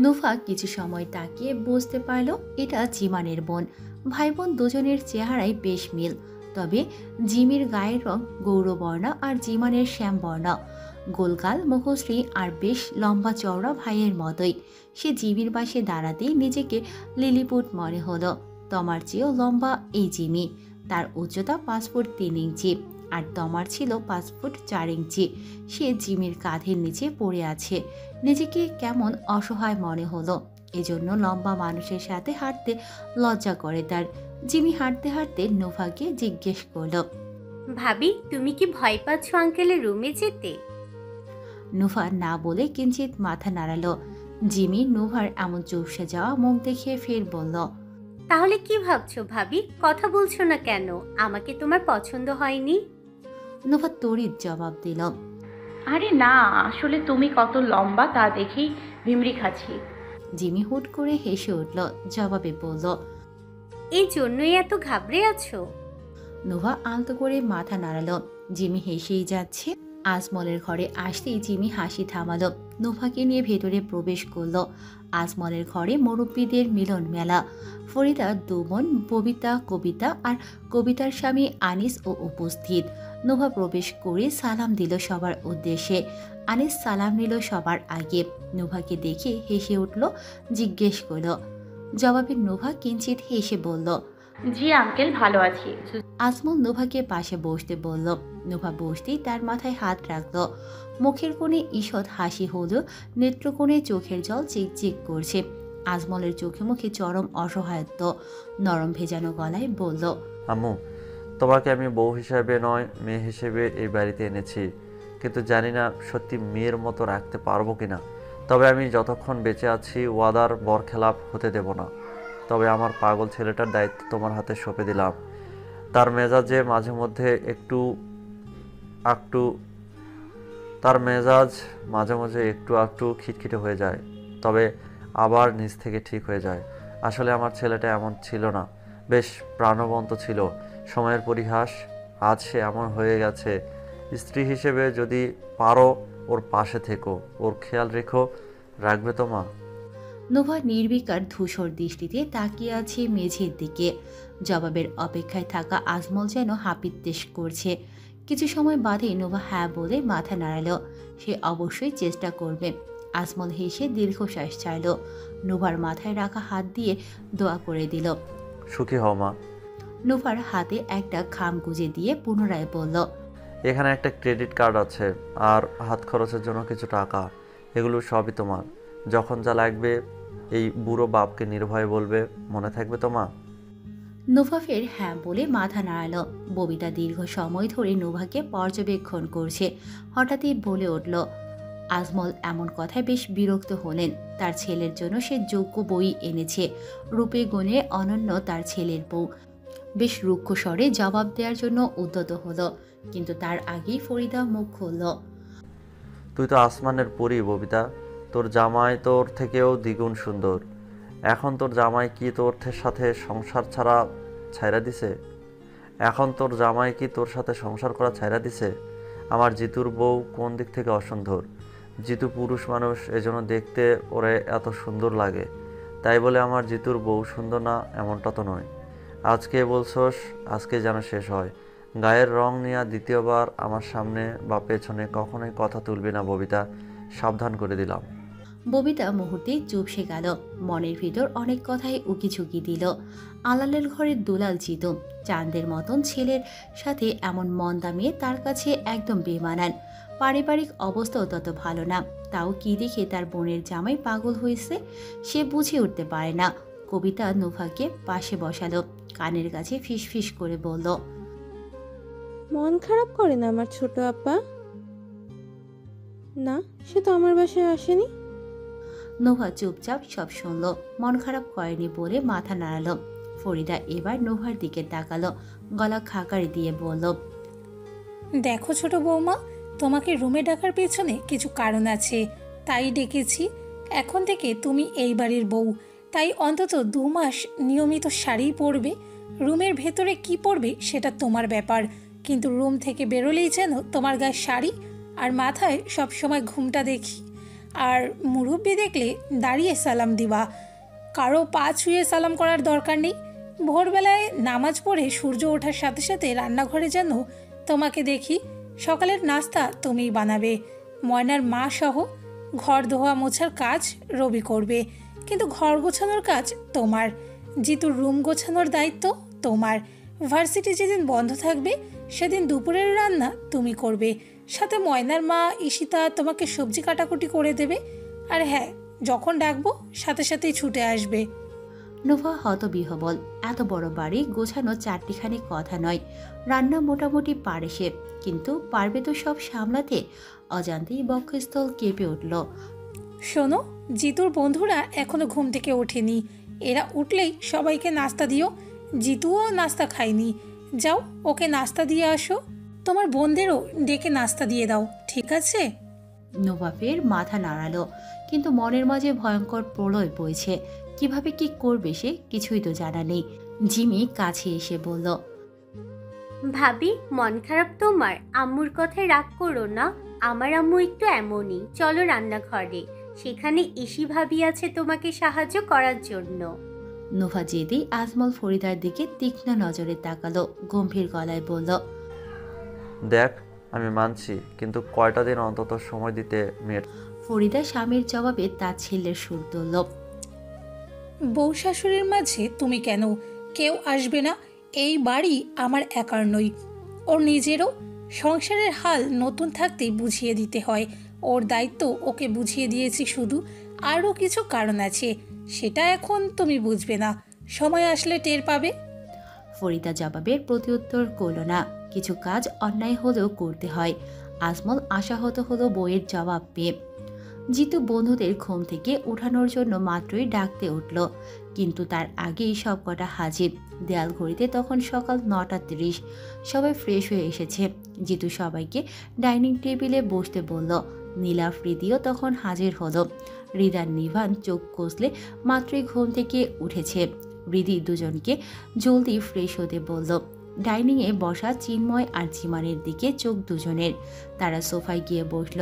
নোভা কিছু সময় তাকিয়ে বুঝতে পারল এটা জিমানের বোন। ভাই বোন দুজনের চেহারায় বেশ মিল, তবে জিমির গায়ের রং গৌরবর্ণ আর জিমানের শ্যামবর্ণ। গোলগাল, মুখশ্রী আর বেশ লম্বা চওড়া ভাইয়ের মতোই। সে জিমির পাশে দাঁড়াতেই নিজেকে লিলিপুট মনে হলো। তমার চেয়েও লম্বা এই জিমি। তার উচ্চতা 5 ফুট 3 ইঞ্চি, আর তমার ছিল 5 ফুট 4 ইঞ্চি। সে জিমির কাঁধের নিচে পড়ে আছে। নিজেকে কেমন অসহায় মনে হলো। এজন্য লম্বা মানুষের সাথে হাঁটতে লজ্জা করে তার। জিমি হাঁটতে হাঁটতে নোভাকে জিজ্ঞেস করলো, ভাবি তুমি কি ভয় পাচ্ছ আঙ্কেলের রুমে যেতে? নোভা না বলে কিঞ্চিত মাথা নাড়ালো। জিমি নোভার এমন চুপসে যাওয়া মুখ দেখে ফের বলল, তাহলে কি ভাবছো ভাবি, কথা বলছো না কেন? আমাকে তোমার পছন্দ হয়নি? নোভা তড়িৎ জবাব দিল, আরে না, আসলে তুমি কত লম্বা তা দেখেই ভিমরি খাচ্ছি। জিমি হুট করে হেসে উঠল। জবাবে বলল, এই জন্যই এত ঘাবড়ে আছো? নোভা আলতো করে মাথা নাড়ালো। জিমি হেসেই যাচ্ছে। আজমলের ঘরে আসতেই জিমি হাসি থামালো। নোভাকে নিয়ে ভেতরে প্রবেশ করলো। আজমলের ঘরে মুরব্বীদের মিলন মেলা। ফরিদার 2 বোন ববিতা, কবিতা আর কবিতার স্বামী আনিস ও উপস্থিত। নোভা প্রবেশ করে সালাম দিল সবার উদ্দেশ্যে। আনিস সালাম নিল সবার আগে। নোভাকে দেখে হেসে উঠল, জিজ্ঞেস করল। জবাবে নোভা কিঞ্চিত হেসে বলল, জি আঙ্কেল, ভালো আছি। আজমল নোভাকে পাশে বসতে বলল। নোভা বসতেই তার মাথায় হাত রাখল। মুখের কোণে ঈষৎ হাসি হলেও নেত্রকোণে চোখের জল চিকচিক করছে। আজমলের চোখে মুখে চরম অসহায়ত্ব। নরম ভেজানো গলায় বলল, আম্মু, তোমাকে আমি বউ হিসাবে নয় মেয়ে হিসেবে এই বাড়িতে এনেছি, কিন্তু জানি না সত্যি মেয়ের মতো রাখতে পারবো কিনা। তবে আমি যতক্ষণ বেঁচে আছি ওয়াদার বরখেলাপ হতে দেব না। তবে আমার পাগল ছেলেটার দায়িত্ব তোমার হাতে সঁপে দিলাম। তার মেজাজে মাঝে মধ্যে একটু একটু খিটখিটে হয়ে যায়, তবে আবার নিজ থেকে ঠিক হয়ে যায়। আসলে আমার ছেলেটা এমন ছিল না, বেশ প্রাণবন্ত ছিল। সময়ের পরিহাস, আজ সে এমন হয়ে গেছে। স্ত্রী হিসেবে যদি পারো ওর পাশে থেকো, ওর খেয়াল রাখবে তো মা? নোভা নির্বিকার ধূসর দৃষ্টিতে তাকিয়ে আছে মেঝের দিকে। জবাবের অপেক্ষায় থাকা আজমল যেন হাপিত্তেশ করছে। কিছু সময় বাদে নোভা হ্যাঁ বলে মাথা নাড়ালো। সে অবশ্যই চেষ্টা করবে। আজমল হেসে দীর্ঘশ্বাস ছাড়ল। নোভার মাথায় রাখা হাত দিয়ে দোয়া করে দিল। সুখী হও মা। নোভার হাতে একটা খাম গুজে দিয়ে পুনরায় বলল, এখানে একটা ক্রেডিট কার্ড আছে আর হাত খরচের জন্য কিছু টাকা। এগুলো সবই তোমার। যখন যা লাগবে এই বুড়ো বাপকে নির্ভয়ে বলবে, মনে থাকবে তো মা? নোভা ফের হ্যাঁ বলে মাথা নাড়ালো। ববিতা দীর্ঘ সময় ধরে নোভাকে পর্যবেক্ষণ করছে। হঠাৎই বলে উঠল। আজমল এমন কথায় বেশ বিরক্ত হলেন। তার ছেলের জন্য সে যোগ্য বই এনেছে, রূপে গুণে অনন্য তার ছেলের বউ। বেশ রুক্ষ স্বরে জবাব দেওয়ার জন্য উদ্যত হলো, কিন্তু তার আগেই ফরিদা মুখ খুলল। তুই তো আসমানের পরী ববিতা, তোর জামাই তোর থেকেও দ্বিগুণ সুন্দর। এখন তোর জামাই কি তোর সাথে সংসার ছাইরা করা ছাইরা দিছে? আমার জিতুর বউ কোন দিক থেকে অসুন্দর? জিতু পুরুষ মানুষ, এজন্য দেখতে ওরে এত সুন্দর লাগে। তাই বলে আমার জিতুর বউ সুন্দর না এমনটা তো নয়। আজকে বলছস, আজকে যেন শেষ হয়। গায়ের রং নিয়ে দ্বিতীয়বার আমার সামনে বা পেছনে কখনোই কথা তুলবি না ববিতা, সাবধান করে দিলাম। ববিতা মুহূর্তেই চুপসে গেল। মনের ভিতর অনেক কথাই উকিঝুঁকি দিল। আলালের ঘরের দুলাল জিতু, চাঁদের মতন ছেলের সাথে এমন মন্দা মেয়ে তার কাছে একদম বেমানান। পারিবারিক অবস্থাও তত ভালো না, তাও কি দেখে তার বোনের জামাই পাগল হয়েছে সে বুঝে উঠতে পারে না। কবিতা নোভাকে পাশে বসালো, কানের কাছে ফিসফিস করে বলল, মন খারাপ করে না আমার ছোট আপা? না, সে তো আমার বাসায় আসেনি। নোভা চুপচাপ সব শুনল, মন খারাপ করেনি বলে মাথা নাড়ালো। ফরিদা এবার নোভার দিকে তাকালো, গলা খাকারি দিয়ে বলল, দেখো ছোট বৌমা, তোমাকে রুমে ডাকার পেছনে কিছু কারণ আছে, তাই ডেকেছি। এখন থেকে তুমি এই বাড়ির বউ, তাই অন্তত 2 মাস নিয়মিত শাড়ি পরবে। রুমের ভেতরে কি পরবে সেটা তোমার ব্যাপার, কিন্তু রুম থেকে বেরোলেই যেন তোমার গায়ে শাড়ি আর মাথায় সবসময় ঘুমটা দেখি। আর মুরব্বি দেখলে দাঁড়িয়ে সালাম দিবা, কারো পা ছুঁয়ে সালাম করার দরকার নেই। ভোরবেলায় নামাজ পড়ে সূর্য ওঠার সাথে সাথে রান্নাঘরে যেন তোমাকে দেখি। সকালের নাস্তা তুমিই বানাবে, ময়নার মা সহ। ঘর ধোয়া মোছার কাজ রবি করবে, কিন্তু ঘর গোছানোর কাজ তোমার। জিতুর রুম গোছানোর দায়িত্ব তোমার। ভার্সিটি যেদিন বন্ধ থাকবে সেদিন দুপুরের রান্না তুমি করবে, সাথে ময়নার মা ঈশিতা তোমাকে সবজি কাটাকুটি করে দেবে। আর হ্যাঁ, যখন ডাকবো সাথে সাথেই ছুটে আসবে। নোভা হতবিহবল। এত বড় বাড়ি গোছানো চারটিখানি কথা নয়। রান্না মোটামুটি পারে সে, কিন্তু পারবে তো সব সামলাতে? অজান্তেই বক্ষস্থল কেঁপে উঠল। শোনো, জিতুর বন্ধুরা এখনো ঘুম থেকে ওঠেনি, এরা উঠলেই সবাইকে নাস্তা দিও। জিতুও নাস্তা খায়নি, যাও ওকে নাস্তা দিয়ে আসো। তোমার বোনদেরও ডেকে নাস্তা দিয়ে দাও, ঠিক আছে? নোভা ফের মাথা নাড়ালো, কিন্তু মনের মাঝে ভয়ঙ্কর প্রলয় বইছে। কিভাবে কি করবে সে কিছুই তো জানা নেই। জিমি কাছে এসে বলল, ভাবি, মন খারাপ তোমার? আম্মুর কথায় রাগ করো না, আমার আম্মু একটু এমনই। চলো রান্নাঘরে, সেখানে ইসি ভাবি আছে তোমাকে সাহায্য করার জন্য। নোভা যেতেই আজমল ফরিদার দিকে তীক্ষ্ণ নজরে তাকালো, গম্ভীর গলায় বলল, দেখ আমি মানছি, কিন্তু কয়টা দিন অন্তত সময় দিতে মেয়ের। ফরিদা স্বামীর জবাবে তার ছেলের সুর তুলল, বউ শাশুড়ির মাঝে তুমি কেন? কেউ আসবে না। এই বাড়ি আমার একার নই, ওর নিজেরও। সংসারের হাল নতুন থাকতেই বুঝিয়ে দিতে হয়, ওর দায়িত্ব ওকে বুঝিয়ে দিয়েছি। শুধু আরও কিছু কারণ আছে, সেটা এখন তুমি বুঝবে না, সময় আসলে টের পাবে। ফরিদা জবাবের প্রত্যুত্তর করল না। কিছু কাজ অন্যায় হলেও করতে হয়। আজমল আশাহত হলো বইয়ের জবাব পেয়ে। জিতু বন্ধুদের ঘুম থেকে উঠানোর জন্য মাত্রই ডাকতে উঠল, কিন্তু তার আগেই সবকটা হাজির। দেয়াল ঘড়িতে তখন সকাল 9:30। সবাই ফ্রেশ হয়ে এসেছে। জিতু সবাইকে ডাইনিং টেবিলে বসতে বলল। নীলা ফ্রিদিও তখন হাজির হলো। রিদার নিভান চোখ কষলে মাত্রই ঘুম থেকে উঠেছে। রিদি দুজনকে জলদি ফ্রেশ হতে বলল। ডাইনিংয়ে বসা চিন্ময় আর জিমানের দিকে চোখ দুজনের। তারা সোফায় গিয়ে বসল।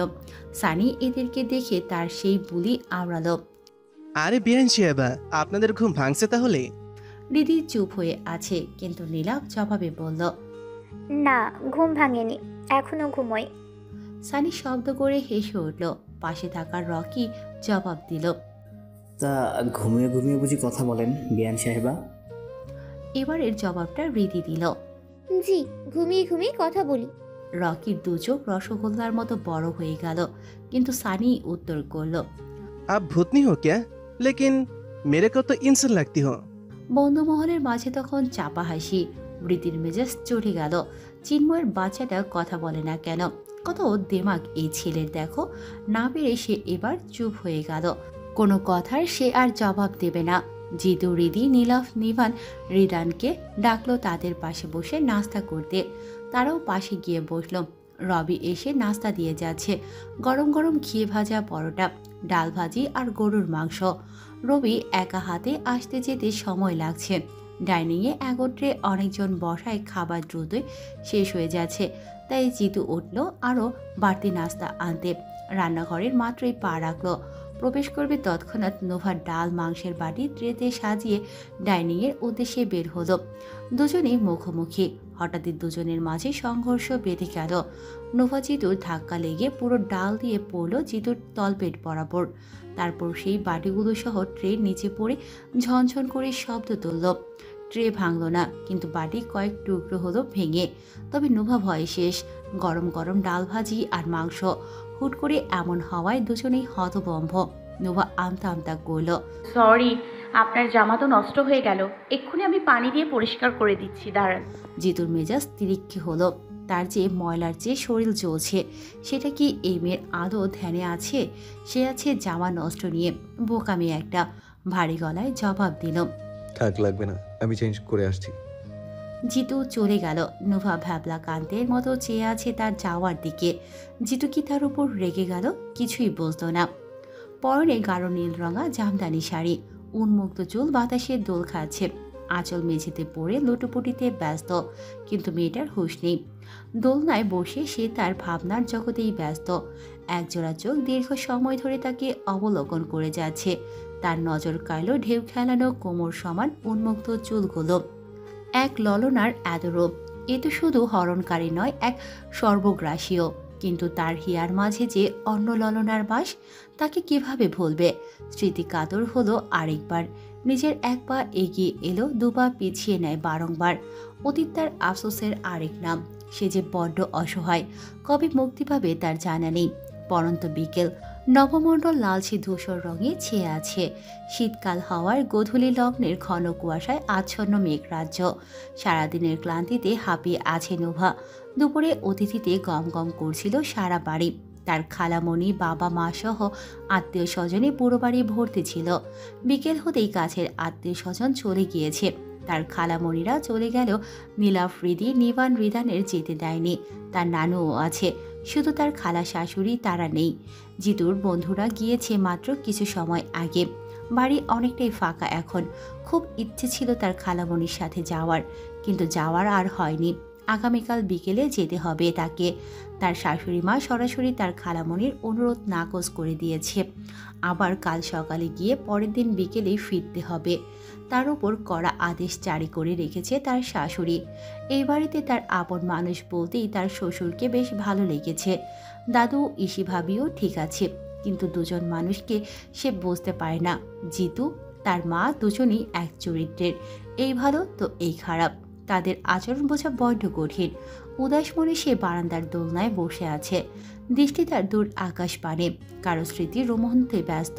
সানি এদেরকে দেখে তার সেই বুলি আওড়ালো। আরে বিয়ান সাহেবা, আপনাদের ঘুম ভাঙছে তাহলে? রিদি চুপ হয়ে আছে, কিন্তু নীলা জবাবে বলল, না, ঘুম ভাঙেনি, এখনো ঘুমোই। সানি শব্দ করে হেসে উঠল। পাশে থাকা রকি জবাব দিল, তা ঘুমিয়ে ঘুমিয়ে বুঝি কথা বলেন বিয়ান সাহেবা? এবারের জবাবটা রিদি দিল। জি, ঘুমিয়ে ঘুমিয়ে কথা বলি। রকির দু চোখ রসগোল্লার মতো বড় হয়ে গেল, কিন্তু সানি উত্তর করল, आप भूतनी हो क्या? लेकिन मेरे को तो इंसान लगती हो। বন্ধুমহলের মাঝে তখন চাপা হাসি। রীতির মেজাজ চড়ে গেল। চিন্ময়ের বাচ্চাটা কথা বলে না কেন? কত দেমাগ এই ছেলের দেখো। না পেরে সে এবার চুপ হয়ে গেল। কোনো কথার সে আর জবাব দেবে না। জিতু, রিদি, নীলাফ, নিভান রিদানকে ডাকলো তাদের পাশে বসে নাস্তা করতে। তারাও পাশে গিয়ে বসলো। রবি এসে নাস্তা দিয়ে যাচ্ছে। গরম গরম ঘি ভাজা পরোটা, ডাল ভাজি আর গরুর মাংস। রবি একা হাতে আসতে যেতে সময় লাগছে। ডাইনিংয়ে একত্রে অনেকজন বসায় খাবার দ্রুতই শেষ হয়ে যাচ্ছে। তাই জিতু উঠল আরও বাড়তি নাস্তা আনতে। রান্নাঘরের মাত্রই পা রাখলো। প্রবেশ করবে তৎক্ষণাৎ নোভার ডাল মাংসের বাটি ট্রেতে সাজিয়ে ডাইনিংয়ের উদ্দেশ্যে বের হলো। দুজনেই মুখোমুখি। হঠাৎই দুজনের মাঝে সংঘর্ষ বেঁধে গেল। নোভা জিতুর ধাক্কা লেগে পুরো ডাল দিয়ে পড়ল জিতুর তলপেট বরাবর। তারপর সেই বাটিগুলো সহ ট্রের নিচে পড়ে ঝনঝন করে শব্দ তুলল। ট্রে ভাঙল না, কিন্তু বাটি কয়েক টুকরো হলো ভেঙে। তবে নোভা ভয়ে শেষ। গরম গরম ডাল ভাজি আর মাংস। হুট করে এমন হওয়ায় দুজনেই হতভম্ব। নোভা আমতা আমতা করল, সরি, আপনার জামা তো নষ্ট হয়ে গেল, এক্ষুনি আমি পানি দিয়ে পরিষ্কার করে দিচ্ছি, দাঁড়ান। জিতুর মেজাজ তিরিক্ষি হলো। তার যে ময়লার চেয়ে শরীর জ্বলছে, সেটা কি এই মেয়ের আদৌ ধ্যানে আছে? সে আছে জামা নষ্ট নিয়ে। বোকামি একটা। ভারী গলায় জবাব দিল, থাক, লাগবে না, আমি চেঞ্জ করে আসছি। জিতু চলে গেল। নোভা ভ্যাবলা কান্তের মতো চেয়ে আছে তার যাওয়ার দিকে। জিতু কি তার উপর রেগে গেল? কিছুই বুঝতো না। পরনে গাঢ় নীল রঙা জামদানি শাড়ি, উন্মুক্ত চুল বাতাসে দোল খাচ্ছে। আঁচল মেঝেতে পড়ে লুটোপুটিতে ব্যস্ত, কিন্তু মেয়েটার হুঁশ নেই। দোলনায় বসে সে তার ভাবনার জগতেই ব্যস্ত। একজোড়া চোখ দীর্ঘ সময় ধরে তাকে অবলোকন করে যাচ্ছে। তার নজর কাড়ল ঢেউ খেলানো কোমর সমান উন্মুক্ত চুলগুলো। এক ললনার এদরূপ। এ তো শুধু হরণকারী নয়, এক সর্বগ্রাসীও। কিন্তু তার হিয়ার মাঝে যে অন্য ললনার বাস, তাকে কিভাবে ভুলবে? স্মৃতি কাতর হলো আরেকবার। নিজের এক পা এগিয়ে এলো, দুপা পিছিয়ে নেয় বারংবার। অতীত তার আফসোসের আরেক নাম। সে যে বড্ড অসহায়। কবে মুক্তি পাবে তার জানা নেই। পরন্ত বিকেল। নবমণ্ডল লালচে ধূসর রঙে ছেয়ে আছে। শীতকাল হওয়ার গোধূলি লগ্নের ঘন কুয়াশায় আচ্ছন্ন মেঘরাজ্য। সারাদিনের ক্লান্তিতে হাঁপিয়ে আছে নোভা। দুপুরে অতিথিতে গম গম করছিল সারা বাড়ি। তার খালামণি, বাবা মা সহ আত্মীয় স্বজনে পুরো বাড়ি ভর্তি ছিল। বিকেল হতেই কাছের আত্মীয় স্বজন চলে গিয়েছে। তার খালামণিরা চলে গেল। নীলাফ, রিদি, নিভান রিদানের যেতে দেয়নি। তার নানুও আছে, শুধু তার খালা শাশুড়ি তারা নেই। জিতুর বন্ধুরা গিয়েছে মাত্র কিছু সময় আগে। বাড়ি অনেকটাই ফাঁকা এখন। খুব ইচ্ছে ছিল তার খালামণির সাথে যাওয়ার, কিন্তু যাওয়ার আর হয়নি। আগামীকাল বিকেলে যেতে হবে তাকে। তার শাশুড়ি মা সরাসরি তার খালামণির অনুরোধ নাকচ করে দিয়েছে। আবার কাল সকালে গিয়ে পরের দিন বিকেলেই ফিরতে হবে। তার উপর কড়া আদেশ জারি করে রেখেছে তার শাশুড়ি। এই বাড়িতে তার আপন মানুষ বলতেই তার শ্বশুরকে বেশ ভালো লেগেছে। দাদু, ইসি ভাবিও ঠিক আছে, কিন্তু দুজন মানুষকে সে বুঝতে পারে না। জিতু, তার মা দুজনেই এক চরিত্রের। এই ভালো তো এই খারাপ। তাদের আচরণ বোঝা বড্ড কঠিন। উদাস মনে সে বারান্দার দোলনায় বসে আছে। দৃষ্টি তার দূর আকাশ পানে। কারো স্মৃতি রোমন্থে ব্যস্ত,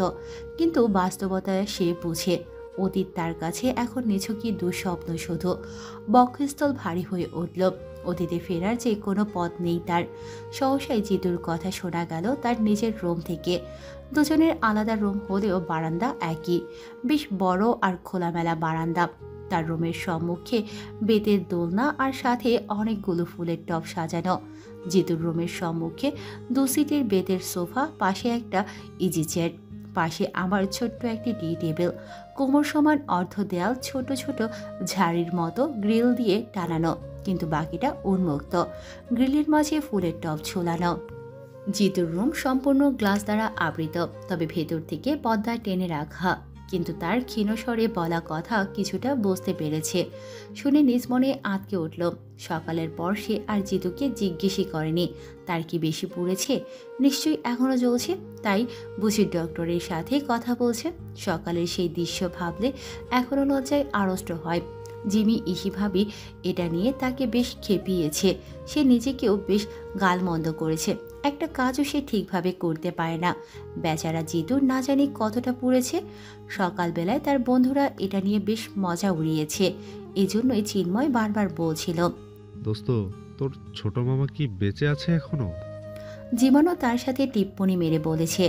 কিন্তু বাস্তবতায় সে বুঝে অতীত তার কাছে এখন নিছকই দুঃস্বপ্ন শুধু। বক্ষস্থল ভারী হয়ে উঠল। অতীতে ফেরার যে কোনো পথ নেই তার। সহসাই জিতুর কথা শোনা গেল তার নিজের রুম থেকে। দুজনের আলাদা রুম হলেও বারান্দা একই, বেশ বড় আর খোলামেলা বারান্দা। তার রুমের সম্মুখে বেতের দোলনা আর সাথে অনেকগুলো ফুলের টব সাজানো। জিতুর রুমের সম্মুখে 2 সিটের বেতের সোফা, পাশে একটা ইজি চেয়ার, পাশে আমার ছোট্ট একটি টি টেবিল, কোমর সমান অর্ধ দেয়াল ছোট ছোট ঝাড়ির মতো গ্রিল দিয়ে টানানো, কিন্তু বাকিটা উন্মুক্ত, গ্রিলের মাঝে ফুলের টব ঝোলানো। জিতুর রুম সম্পূর্ণ গ্লাস দ্বারা আবৃত, তবে ভেতর থেকে পর্দা টেনে রাখা। কিন্তু তার ক্ষীণ স্বরে বলা কথা কিছুটা বুঝতে পেরেছে। শুনে নিজ মনে আঁতকে উঠল। সকালের পর সে আর জিতুকে জিজ্ঞেসই করেনি তার কি বেশি পুড়েছে, নিশ্চয়ই এখনো জ্বলছে, তাই বুঝি ডক্টরের সাথে কথা বলছে। সকালের সেই দৃশ্য ভাবলে এখনো লজ্জায় আড়ষ্ট হয়। জিমি ইসি ভাবি এটা নিয়ে তাকে বেশ খেপিয়েছে। সে নিজেকেও বেশ গালমন্দ করেছে। একটা কাজও সে ঠিকভাবে করতে পারে না। বেচারা জিতুর না জানি কতটা পুড়েছে। সকালবেলায় তার বন্ধুরা এটা নিয়ে বেশ মজা উড়িয়েছে। এজন্যই চিন্ময় বারবার বলছিল, দোস্ত তোর ছোট মামা কি বেঁচে আছে এখনো? জীবনও তার সাথে টিপ্পনি মেরে বলেছে,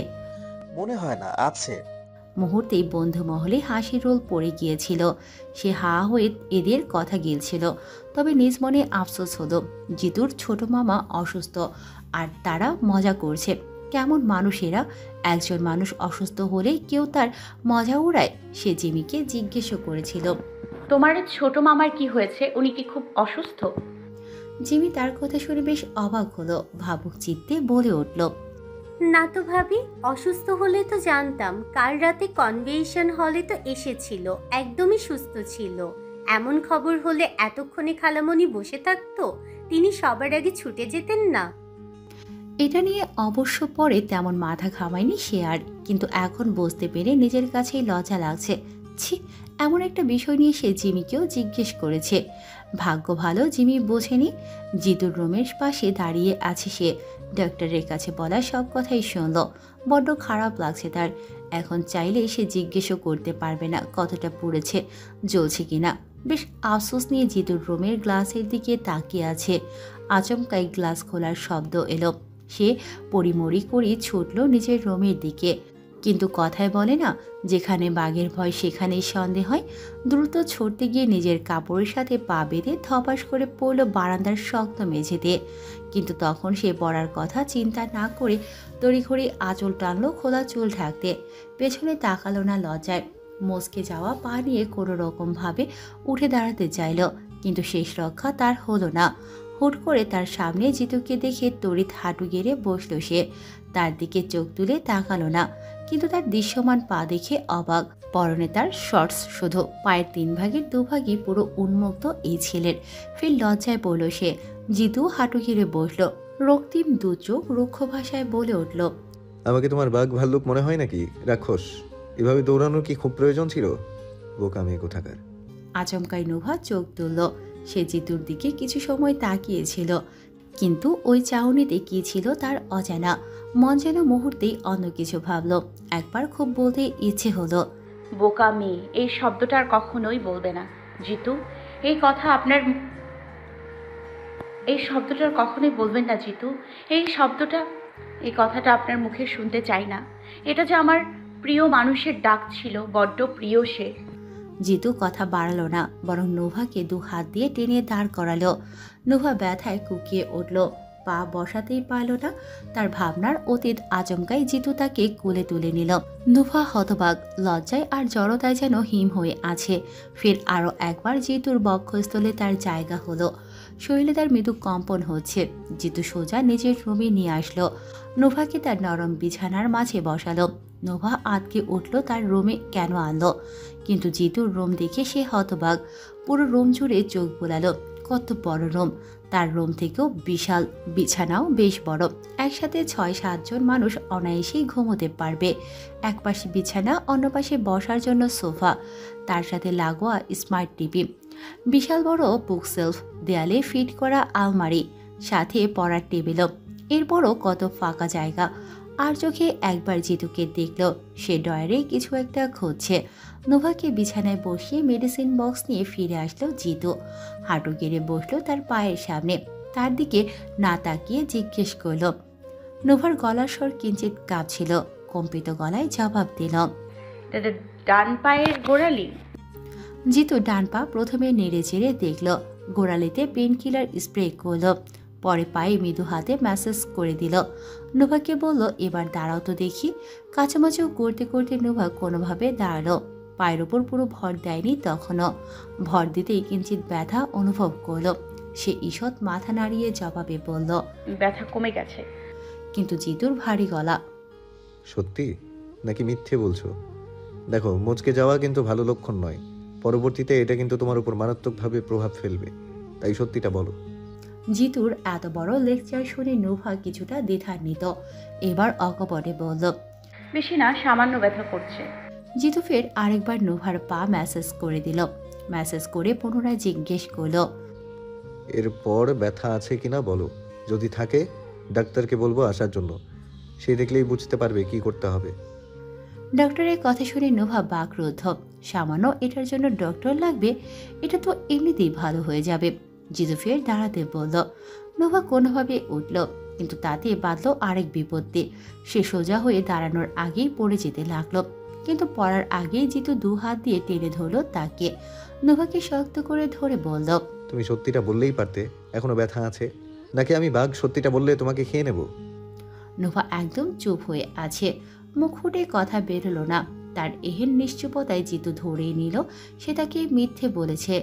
মনে হয় না আছে। মুহূর্তেই বন্ধু মহলে হাসির রোল পড়ে গিয়েছিল। সে হা হয়ে এদের কথা গিলছিল। তবে নিজ মনে আফসোস হলো, জিতুর ছোট মামা অসুস্থ আর তারা মজা করছে। কেমন মানুষ এরা! একজন মানুষ অসুস্থ হলে কেউ তার মজা উড়ায়। সে জিমিকে জিজ্ঞেসও করেছিল, তোমার ছোট মামার কি হয়েছে? উনি কি খুব অসুস্থ? জিমি তার কথা শুনে বেশ অবাক হলো। ভাবুক চিত্তে বলে উঠল, না তো ভাবি, অসুস্থ হলে তো জানতাম। কাল রাতে কনভেনশন হলে তো এসেছিল, একদমই সুস্থ ছিল। এমন খবর হলে এতক্ষণে খালামণি বসে থাকতো? তিনি সবার আগে ছুটে যেতেন না? এটা নিয়ে অবশ্য পরে তেমন মাথা ঘামায়নি সে আর, কিন্তু এখন বুঝতে পেরে নিজের কাছেই লজ্জা লাগছে। ছি, এমন একটা বিষয় নিয়ে সে জিমিকেও জিজ্ঞেস করেছে। ভাগ্য ভালো জিমি বোঝেনি। জিতুর রুমের পাশে দাঁড়িয়ে আছে সে। ডাক্তারের কাছে বলা সব কথাই শুনল। বড্ড খারাপ লাগছে তার। এখন চাইলে সে জিজ্ঞেসও করতে পারবে না কতটা পুড়েছে, জ্বলছে কিনা। বেশ আফসোস নিয়ে জিতুর রুমের গ্লাসের দিকে তাকিয়ে আছে। আচমকাই গ্লাস খোলার শব্দ এলো। সে পরিমরি করে ছুটল নিজের রুমের দিকে। কিন্তু কথায় বলে না, যেখানে বাঘের ভয় সেখানেই সন্দেহ হয়। দ্রুত ছুটতে গিয়ে নিজের কাপড়ের সাথে পা বেঁধে ধপাস করে পড়ল বারান্দার শক্ত মেঝেতে। কিন্তু তখন সে পড়ার কথা চিন্তা না করে তড়িঘড়ি আঁচল টানল খোলা চুল ঢাকতে। পেছনে তাকালো না লজ্জায়। মস্কে যাওয়া পা নিয়ে কোনো রকমভাবে উঠে দাঁড়াতে চাইল, কিন্তু শেষ রক্ষা তার হলো না। হুট করে তার সামনে জিতুকে দেখে তড়িৎ হাঁটু গেড়ে বসল সে। তার দিকে চোখ তুলে তাকালো না, কিন্তু তার দৃশ্যমান পা দেখে অবাক। পরনে তার শর্টস, শুধু পায়ের 3 ভাগের 2 ভাগই পুরো উন্মুক্ত এই ছেলের। ফের লজ্জায় পড়ল সে। জিতু হাঁটু ঘিরে বসল, রক্তিম 2 চোখ রুক্ষ ভাষায় বলে উঠল, আমাকে তোমার বাঘ ভাল্লুক মনে হয় নাকি রাক্ষস? এভাবে দৌড়ানোর কি খুব প্রয়োজন ছিল? বোকা মেয়ে কোথাকার। আচমকাই নোভা চোখ তুলল। সে জিতুর দিকে কিছু সময় তাকিয়েছিল, কিন্তু ওই চাউনিতে কি ছিল তার অজানা। মন যেন মুহূর্তেই অন্য কিছু ভাবল। একবার খুব বলতে ইচ্ছে হলো, বোকা মেয়ে এই শব্দটা আর কখনোই বলবে না জিতু। এই কথা আপনার, এই শব্দটা আর কখনোই বলবেন না জিতু। এই কথাটা আপনার মুখে শুনতে চাই না। এটা যে আমার প্রিয় মানুষের ডাক ছিল, বড্ড প্রিয় সে। জিতু কথা বাড়ালো না, বরং নোভাকে 2 হাত দিয়ে টেনে দাঁড় করালো। নোভা ব্যথায় কুকিয়ে উঠল, পা বসাতেই পারল না। তার ভাবনার অতীত আচমকাই জিতু তাকে কোলে তুলে নিল। নোভা হতবাক, লজ্জায় আর জড়তায় যেন হিম হয়ে আছে। ফের আরো একবার জিতুর বক্ষস্থলে তার জায়গা হলো। শরীরে তার মৃদু কম্পন হচ্ছে। জিতু সোজা নিজের রুমে নিয়ে আসলো। নোভাকে তার নরম বিছানার মাঝে বসালো। নোভা আটকে উঠল তার রুমে কেন আনলো, কিন্তু জিতুর রুম দেখে সে হতবাক। পুরো রুম জুড়ে চোখ বোলালো। কত বড় রুম! তার রুম থেকেও বিশাল, বিছানাও বেশ বড়। একসাথে 6-7 জন মানুষ অনায়াসেই ঘুমোতে পারবে। এক পাশে বিছানা, অন্য পাশে বসার জন্য সোফা, তার সাথে লাগোয়া স্মার্ট টিভি, বিশাল বড় বুক সেলফ, দেয়ালে ফিট করা আলমারি, সাথে পড়ার টেবিলও। এরপরও কত ফাঁকা জায়গা। আর চোখে একবার জিতুকে দেখল সে ডয়ারে কিছু একটা খুঁজছে। নোভাকে বিছানায় বসিয়ে মেডিসিন বক্স নিয়ে ফিরে আসলো জিতু। হাঁটু গেড়ে বসলো তার পায়ের সামনে, তার দিকে না তাকিয়ে জিজ্ঞেস করল। নোভার গলার স্বর কিঞ্চিত কাঁপছিল, কম্পিত গলায় জবাব দিল, ডান পায়ের গোড়ালি। জিতু ডান পা প্রথমে নেড়ে চেড়ে দেখল, গোড়ালিতে পেন কিলার স্প্রে করল, পরে পায়ে মৃদু হাতে ম্যাসেজ করে দিল। নোভাকে বলল, এবার দাঁড়াও তো দেখি। কাছামাছিও করতে করতে নোভা কোনোভাবে দাঁড়ালো। পায়ের ওপর পুরো ভর দেয়নি তখনও। ভর দিতেই কিঞ্চিত ব্যথা অনুভব করলো। সে ঈষৎ মাথা নাড়িয়ে জবাবে বলল, ব্যথা কমে গেছে। কিন্তু জিতুর ভারী গলা, সত্যি নাকি মিথ্যে বলছো? দেখো, মুচকে যাওয়া কিন্তু ভালো লক্ষণ নয়। পরবর্তীতে এটা কিন্তু তোমার উপর মারাত্মকভাবে প্রভাব ফেলবে, তাই সত্যিটা বলো। জিতুর এত বড় লেকচার শুনে নোভা কিছুটা দ্বিধান্বিত। এবার অকপটে বলল, বেশি না, সামান্য ব্যথা করছে। জিতু ফের আরেকবার নোভার পা ম্যাসেজ করে দিল। ম্যাসেজ করে পুনরায় জিজ্ঞেস করল, এরপর ব্যথা আছে কিনা বলো। যদি থাকে ডাক্তারকে বলবো আসার জন্য, সে দেখলেই বুঝতে পারবে কি করতে হবে। ডক্টরের কথা শুনে নোভা বাকরুদ্ধ। সামান্য এটার জন্য ডক্টর লাগবে? এটা তো এমনিতেই ভালো হয়ে যাবে। জিতু ফের দাঁড়াতে বলল। নোভা কোনোভাবে উঠল, কিন্তু তাতে বাঁধল আরেক বিপত্তি। সে সোজা হয়ে দাঁড়ানোর আগেই পড়ে যেতে লাগলো। কিন্তু পড়ার আগেই জিতু 2 হাত দিয়ে টেনে ধরলো তাকে। নোভাকে শক্ত করে ধরে বলল, তুমি সত্যিটা বললেই পারতে, এখনো ব্যথা আছে, নাকি আমি বাঘ সত্যিটা বললে তোমাকে খেয়ে নেব? নোভা একদম চুপ হয়ে আছে, মুখ ফুটে কথা বেরোলো না। তার এহেন নিশ্চুপতায় জিতু ধরেই নিল সে তাকে মিথ্যে বলেছে,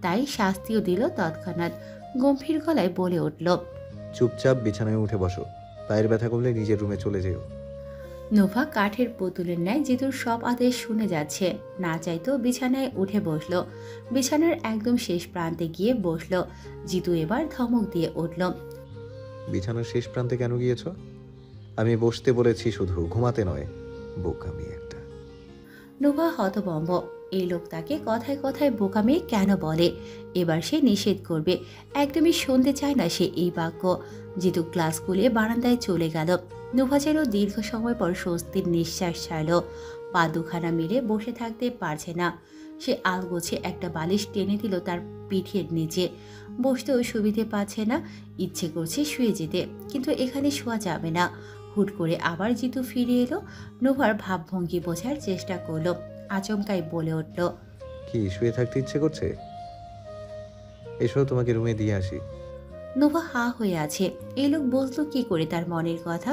তাই শাস্তিও দিল তৎক্ষণাৎ। গম্ভীর গলায় বলে উঠল, চুপচাপ বিছানায় উঠে বসো, পায়ের ব্যথা করলে নিজের রুমে চলে যেও। নোভা কাঠের পুতুলের ন্যায় জিতুর সব আদেশ শুনে যাচ্ছে। না চাইতো বিছানায় উঠে বসলো। বিছানার একদম শেষ প্রান্তে গিয়ে বসলো। জিতু এবার ধমক দিয়ে উঠল, বিছানার শেষ প্রান্তে কেন গিয়েছ? আমি বসতে বলেছি, শুধু ঘুমাতে নয়। বোকামি একটা। নোভা হতভম্ব। এই লোক তাকে কথায় কথায় বোকামি কেন বলে? এবার সে নিষেধ করবে, একদমই শুনতে চায় না সে এই বাক্য। জিতু ক্লাস খুলে বারান্দায় চলে গেল। নোভা যেন দীর্ঘ সময় পর স্বস্তির নিঃশ্বাস ছাড়ল। পা দুখানা মেলে বসে থাকতে পারছে না। সে আলগোছে একটা বালিশ টেনে দিল তার পিঠের নিচে। বসতেও সুবিধে পাচ্ছে না, ইচ্ছে করছে শুয়ে যেতে, কিন্তু এখানে শোয়া যাবে না। হুট করে আবার জিতু ফিরে এলো। নোভার ভাবভঙ্গি বোঝার চেষ্টা করলো। আচমকাই বলে উঠল, কি শুয়ে থাকতে ইচ্ছে করছে? এসো তোমাকে রুমে দিয়ে আসি। নোভা হা হয়ে আছে। এই লোক বলতো কি করে তার মনের কথা?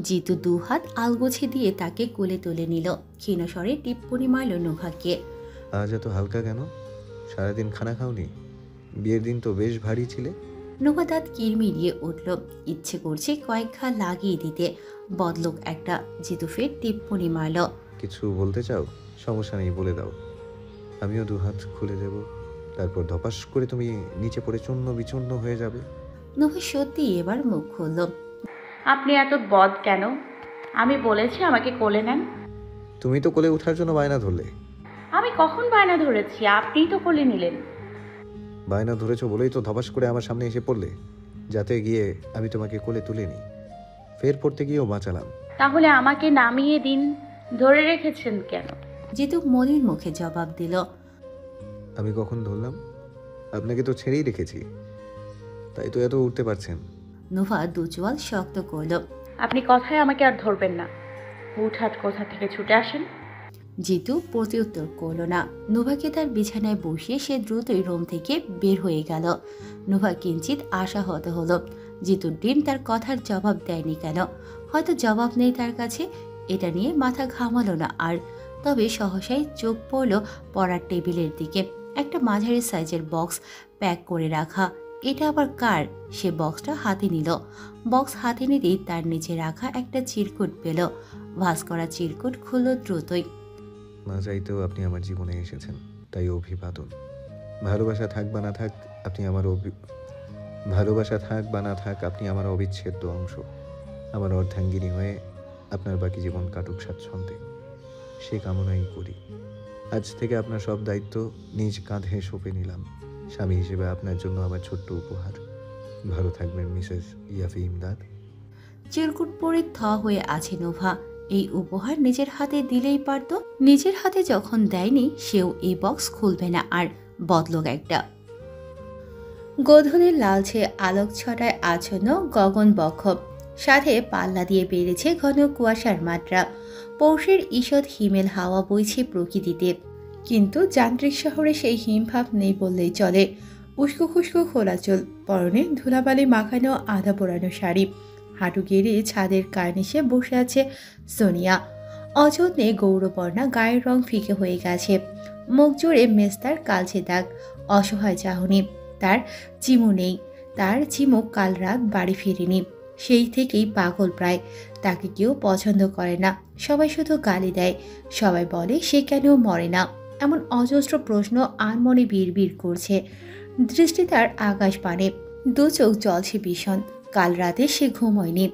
জিতু 2 হাত আলগোছে দিয়ে তাকে কোলে তুলে নিল। ক্ষীণস্বরে টিপ্পনি মারল নোভাকে, আজ এত হালকা কেন? সারাদিন খানা খাওনি? বিয়ের দিন তো বেশ ভারী ছিলে। নোভা দাঁত কিরমিরিয়ে উঠল। ইচ্ছে করছে কয়েক ঘা লাগিয়ে দিতে। বদলোক একটা। জিতু ফের টিপ্পনি মারল, কিছু বলতে চাও? সমস্যা নেই, বলে দাও। আমিও 2 হাত খুলে দেব, তারপর ধপাস করে তুমি নিচে পড়ে চূর্ণ বিচূর্ণ হয়ে যাবে। নোভা সত্যি এবার মুখ খুলল, আপনি এত বদ কেন? আমি বলেছি আমাকে কোলে নেন। তুমি তো কোলে ওঠার জন্য বায়না ধরলে। আমি কখন বায়না ধরেছি? আপনিই তো কোলে নিলেন। বায়না ধরেছো বলেই তো ধপাস করে আমার সামনে এসে পড়লে, যাতে গিয়ে আমি তোমাকে কোলে তুলে নিই। ফের পড়তে গিয়েও বাঁচালাম। তাহলে আমাকে নামিয়ে দিন, ধরে রেখেছেন কেন? জিতু মলিন মুখে জবাব দিল, আমি কখন ধরলাম? আপনাকে তো ছেড়েই রেখেছি, তাই তো এত উঠতে পারছেন। নোভা 2 চোয়াল শক্ত করল, আপনি কথায় আমাকে আর ধরবেন না। হুটহাট কোথা থেকে ছুটে আসেন। জিতু প্রত্যুত্তর করল না। নোভাকে তার বিছানায় বসিয়ে সে দ্রুতই রুম থেকে বের হয়ে গেল। নোভা কিঞ্চিত আশাহত হলো। জিতুর ডিম তার কথার জবাব দেয়নি কেন? হয়তো জবাব নেই তার কাছে, এটা নিয়ে মাথা ঘামালো না আর। তবে সহসাই চোখ পড়ল পড়ার টেবিলের দিকে। একটা মাঝারি সাইজের বক্স প্যাক করে রাখা। এটা আবার কার? সে বক্সটা হাতে নিল। বক্স হাতে নিতেই তার নিচে রাখা একটা চিরকুট পেল। ভাঁজ করা চিরকুট খুলল দ্রুতই। না চাইতেও আপনি আমার জীবনে এসেছেন, তাই অভিবাদন। ভালোবাসা থাক বা না থাক আপনি আমার ভালোবাসা থাক বা না থাক আপনি আমার অবিচ্ছেদ্য অংশ। আমার অর্ধাঙ্গিনী হয়ে আপনার বাকি জীবন কাটুক স্বাচ্ছন্দ্যে, সে কামনাই করি। আজ থেকে আপনার সব দায়িত্ব নিজ কাঁধে সঁপে নিলাম। স্বামী হিসেবে আপনার জন্য আমার ছোট্ট উপহার। ভালো থাকবেন মিসেস ইয়াফি ইমদাদ। চিরকুট পরে থ হয়ে আছে নোভা। এই উপহার নিজের হাতে দিলেই পারত। নিজের হাতে যখন দেয়নি সেও এই বক্স খুলবে না আর, বদলোক একটা। গোধূলির লালচে আলোক ছটায় আচ্ছন্ন গগন বক্ষ, সাথে পাল্লা দিয়ে বেড়েছে ঘন কুয়াশার মাত্রা। পৌষের ঈষৎ হিমেল হাওয়া বইছে প্রকৃতিতে, কিন্তু যান্ত্রিক শহরে সেই হিমভাব নেই বললেই চলে। উস্কো খুস্কো খোলা চুল, পরনে ধুলাবালি মাখানো আধা পোড়ানো শাড়ি, হাঁটু গেড়ে ছাদের কার্নিশে বসে আছে সোনিয়া। অযত্নে গৌরবর্ণা, গায়ের রং ফিকে হয়ে গেছে, মুখ জুড়ে মেস্তার কালচে দাগ, অসহায় চাহনি। তার চিমু নেই, তার চিমু কাল রাত বাড়ি ফিরেনি, সেই থেকেই পাগল প্রায়। তাকে কেউ পছন্দ করে না, সবাই শুধু গালি দেয়, সবাই বলে সে কেন মরে না। এমন অজস্র প্রশ্ন আর মনে বিড়বিড় করছে। দৃষ্টি তার আকাশ পানে, দু চোখ জ্বলছে ভীষণ। কাল রাতে সে ঘুমোয়নি।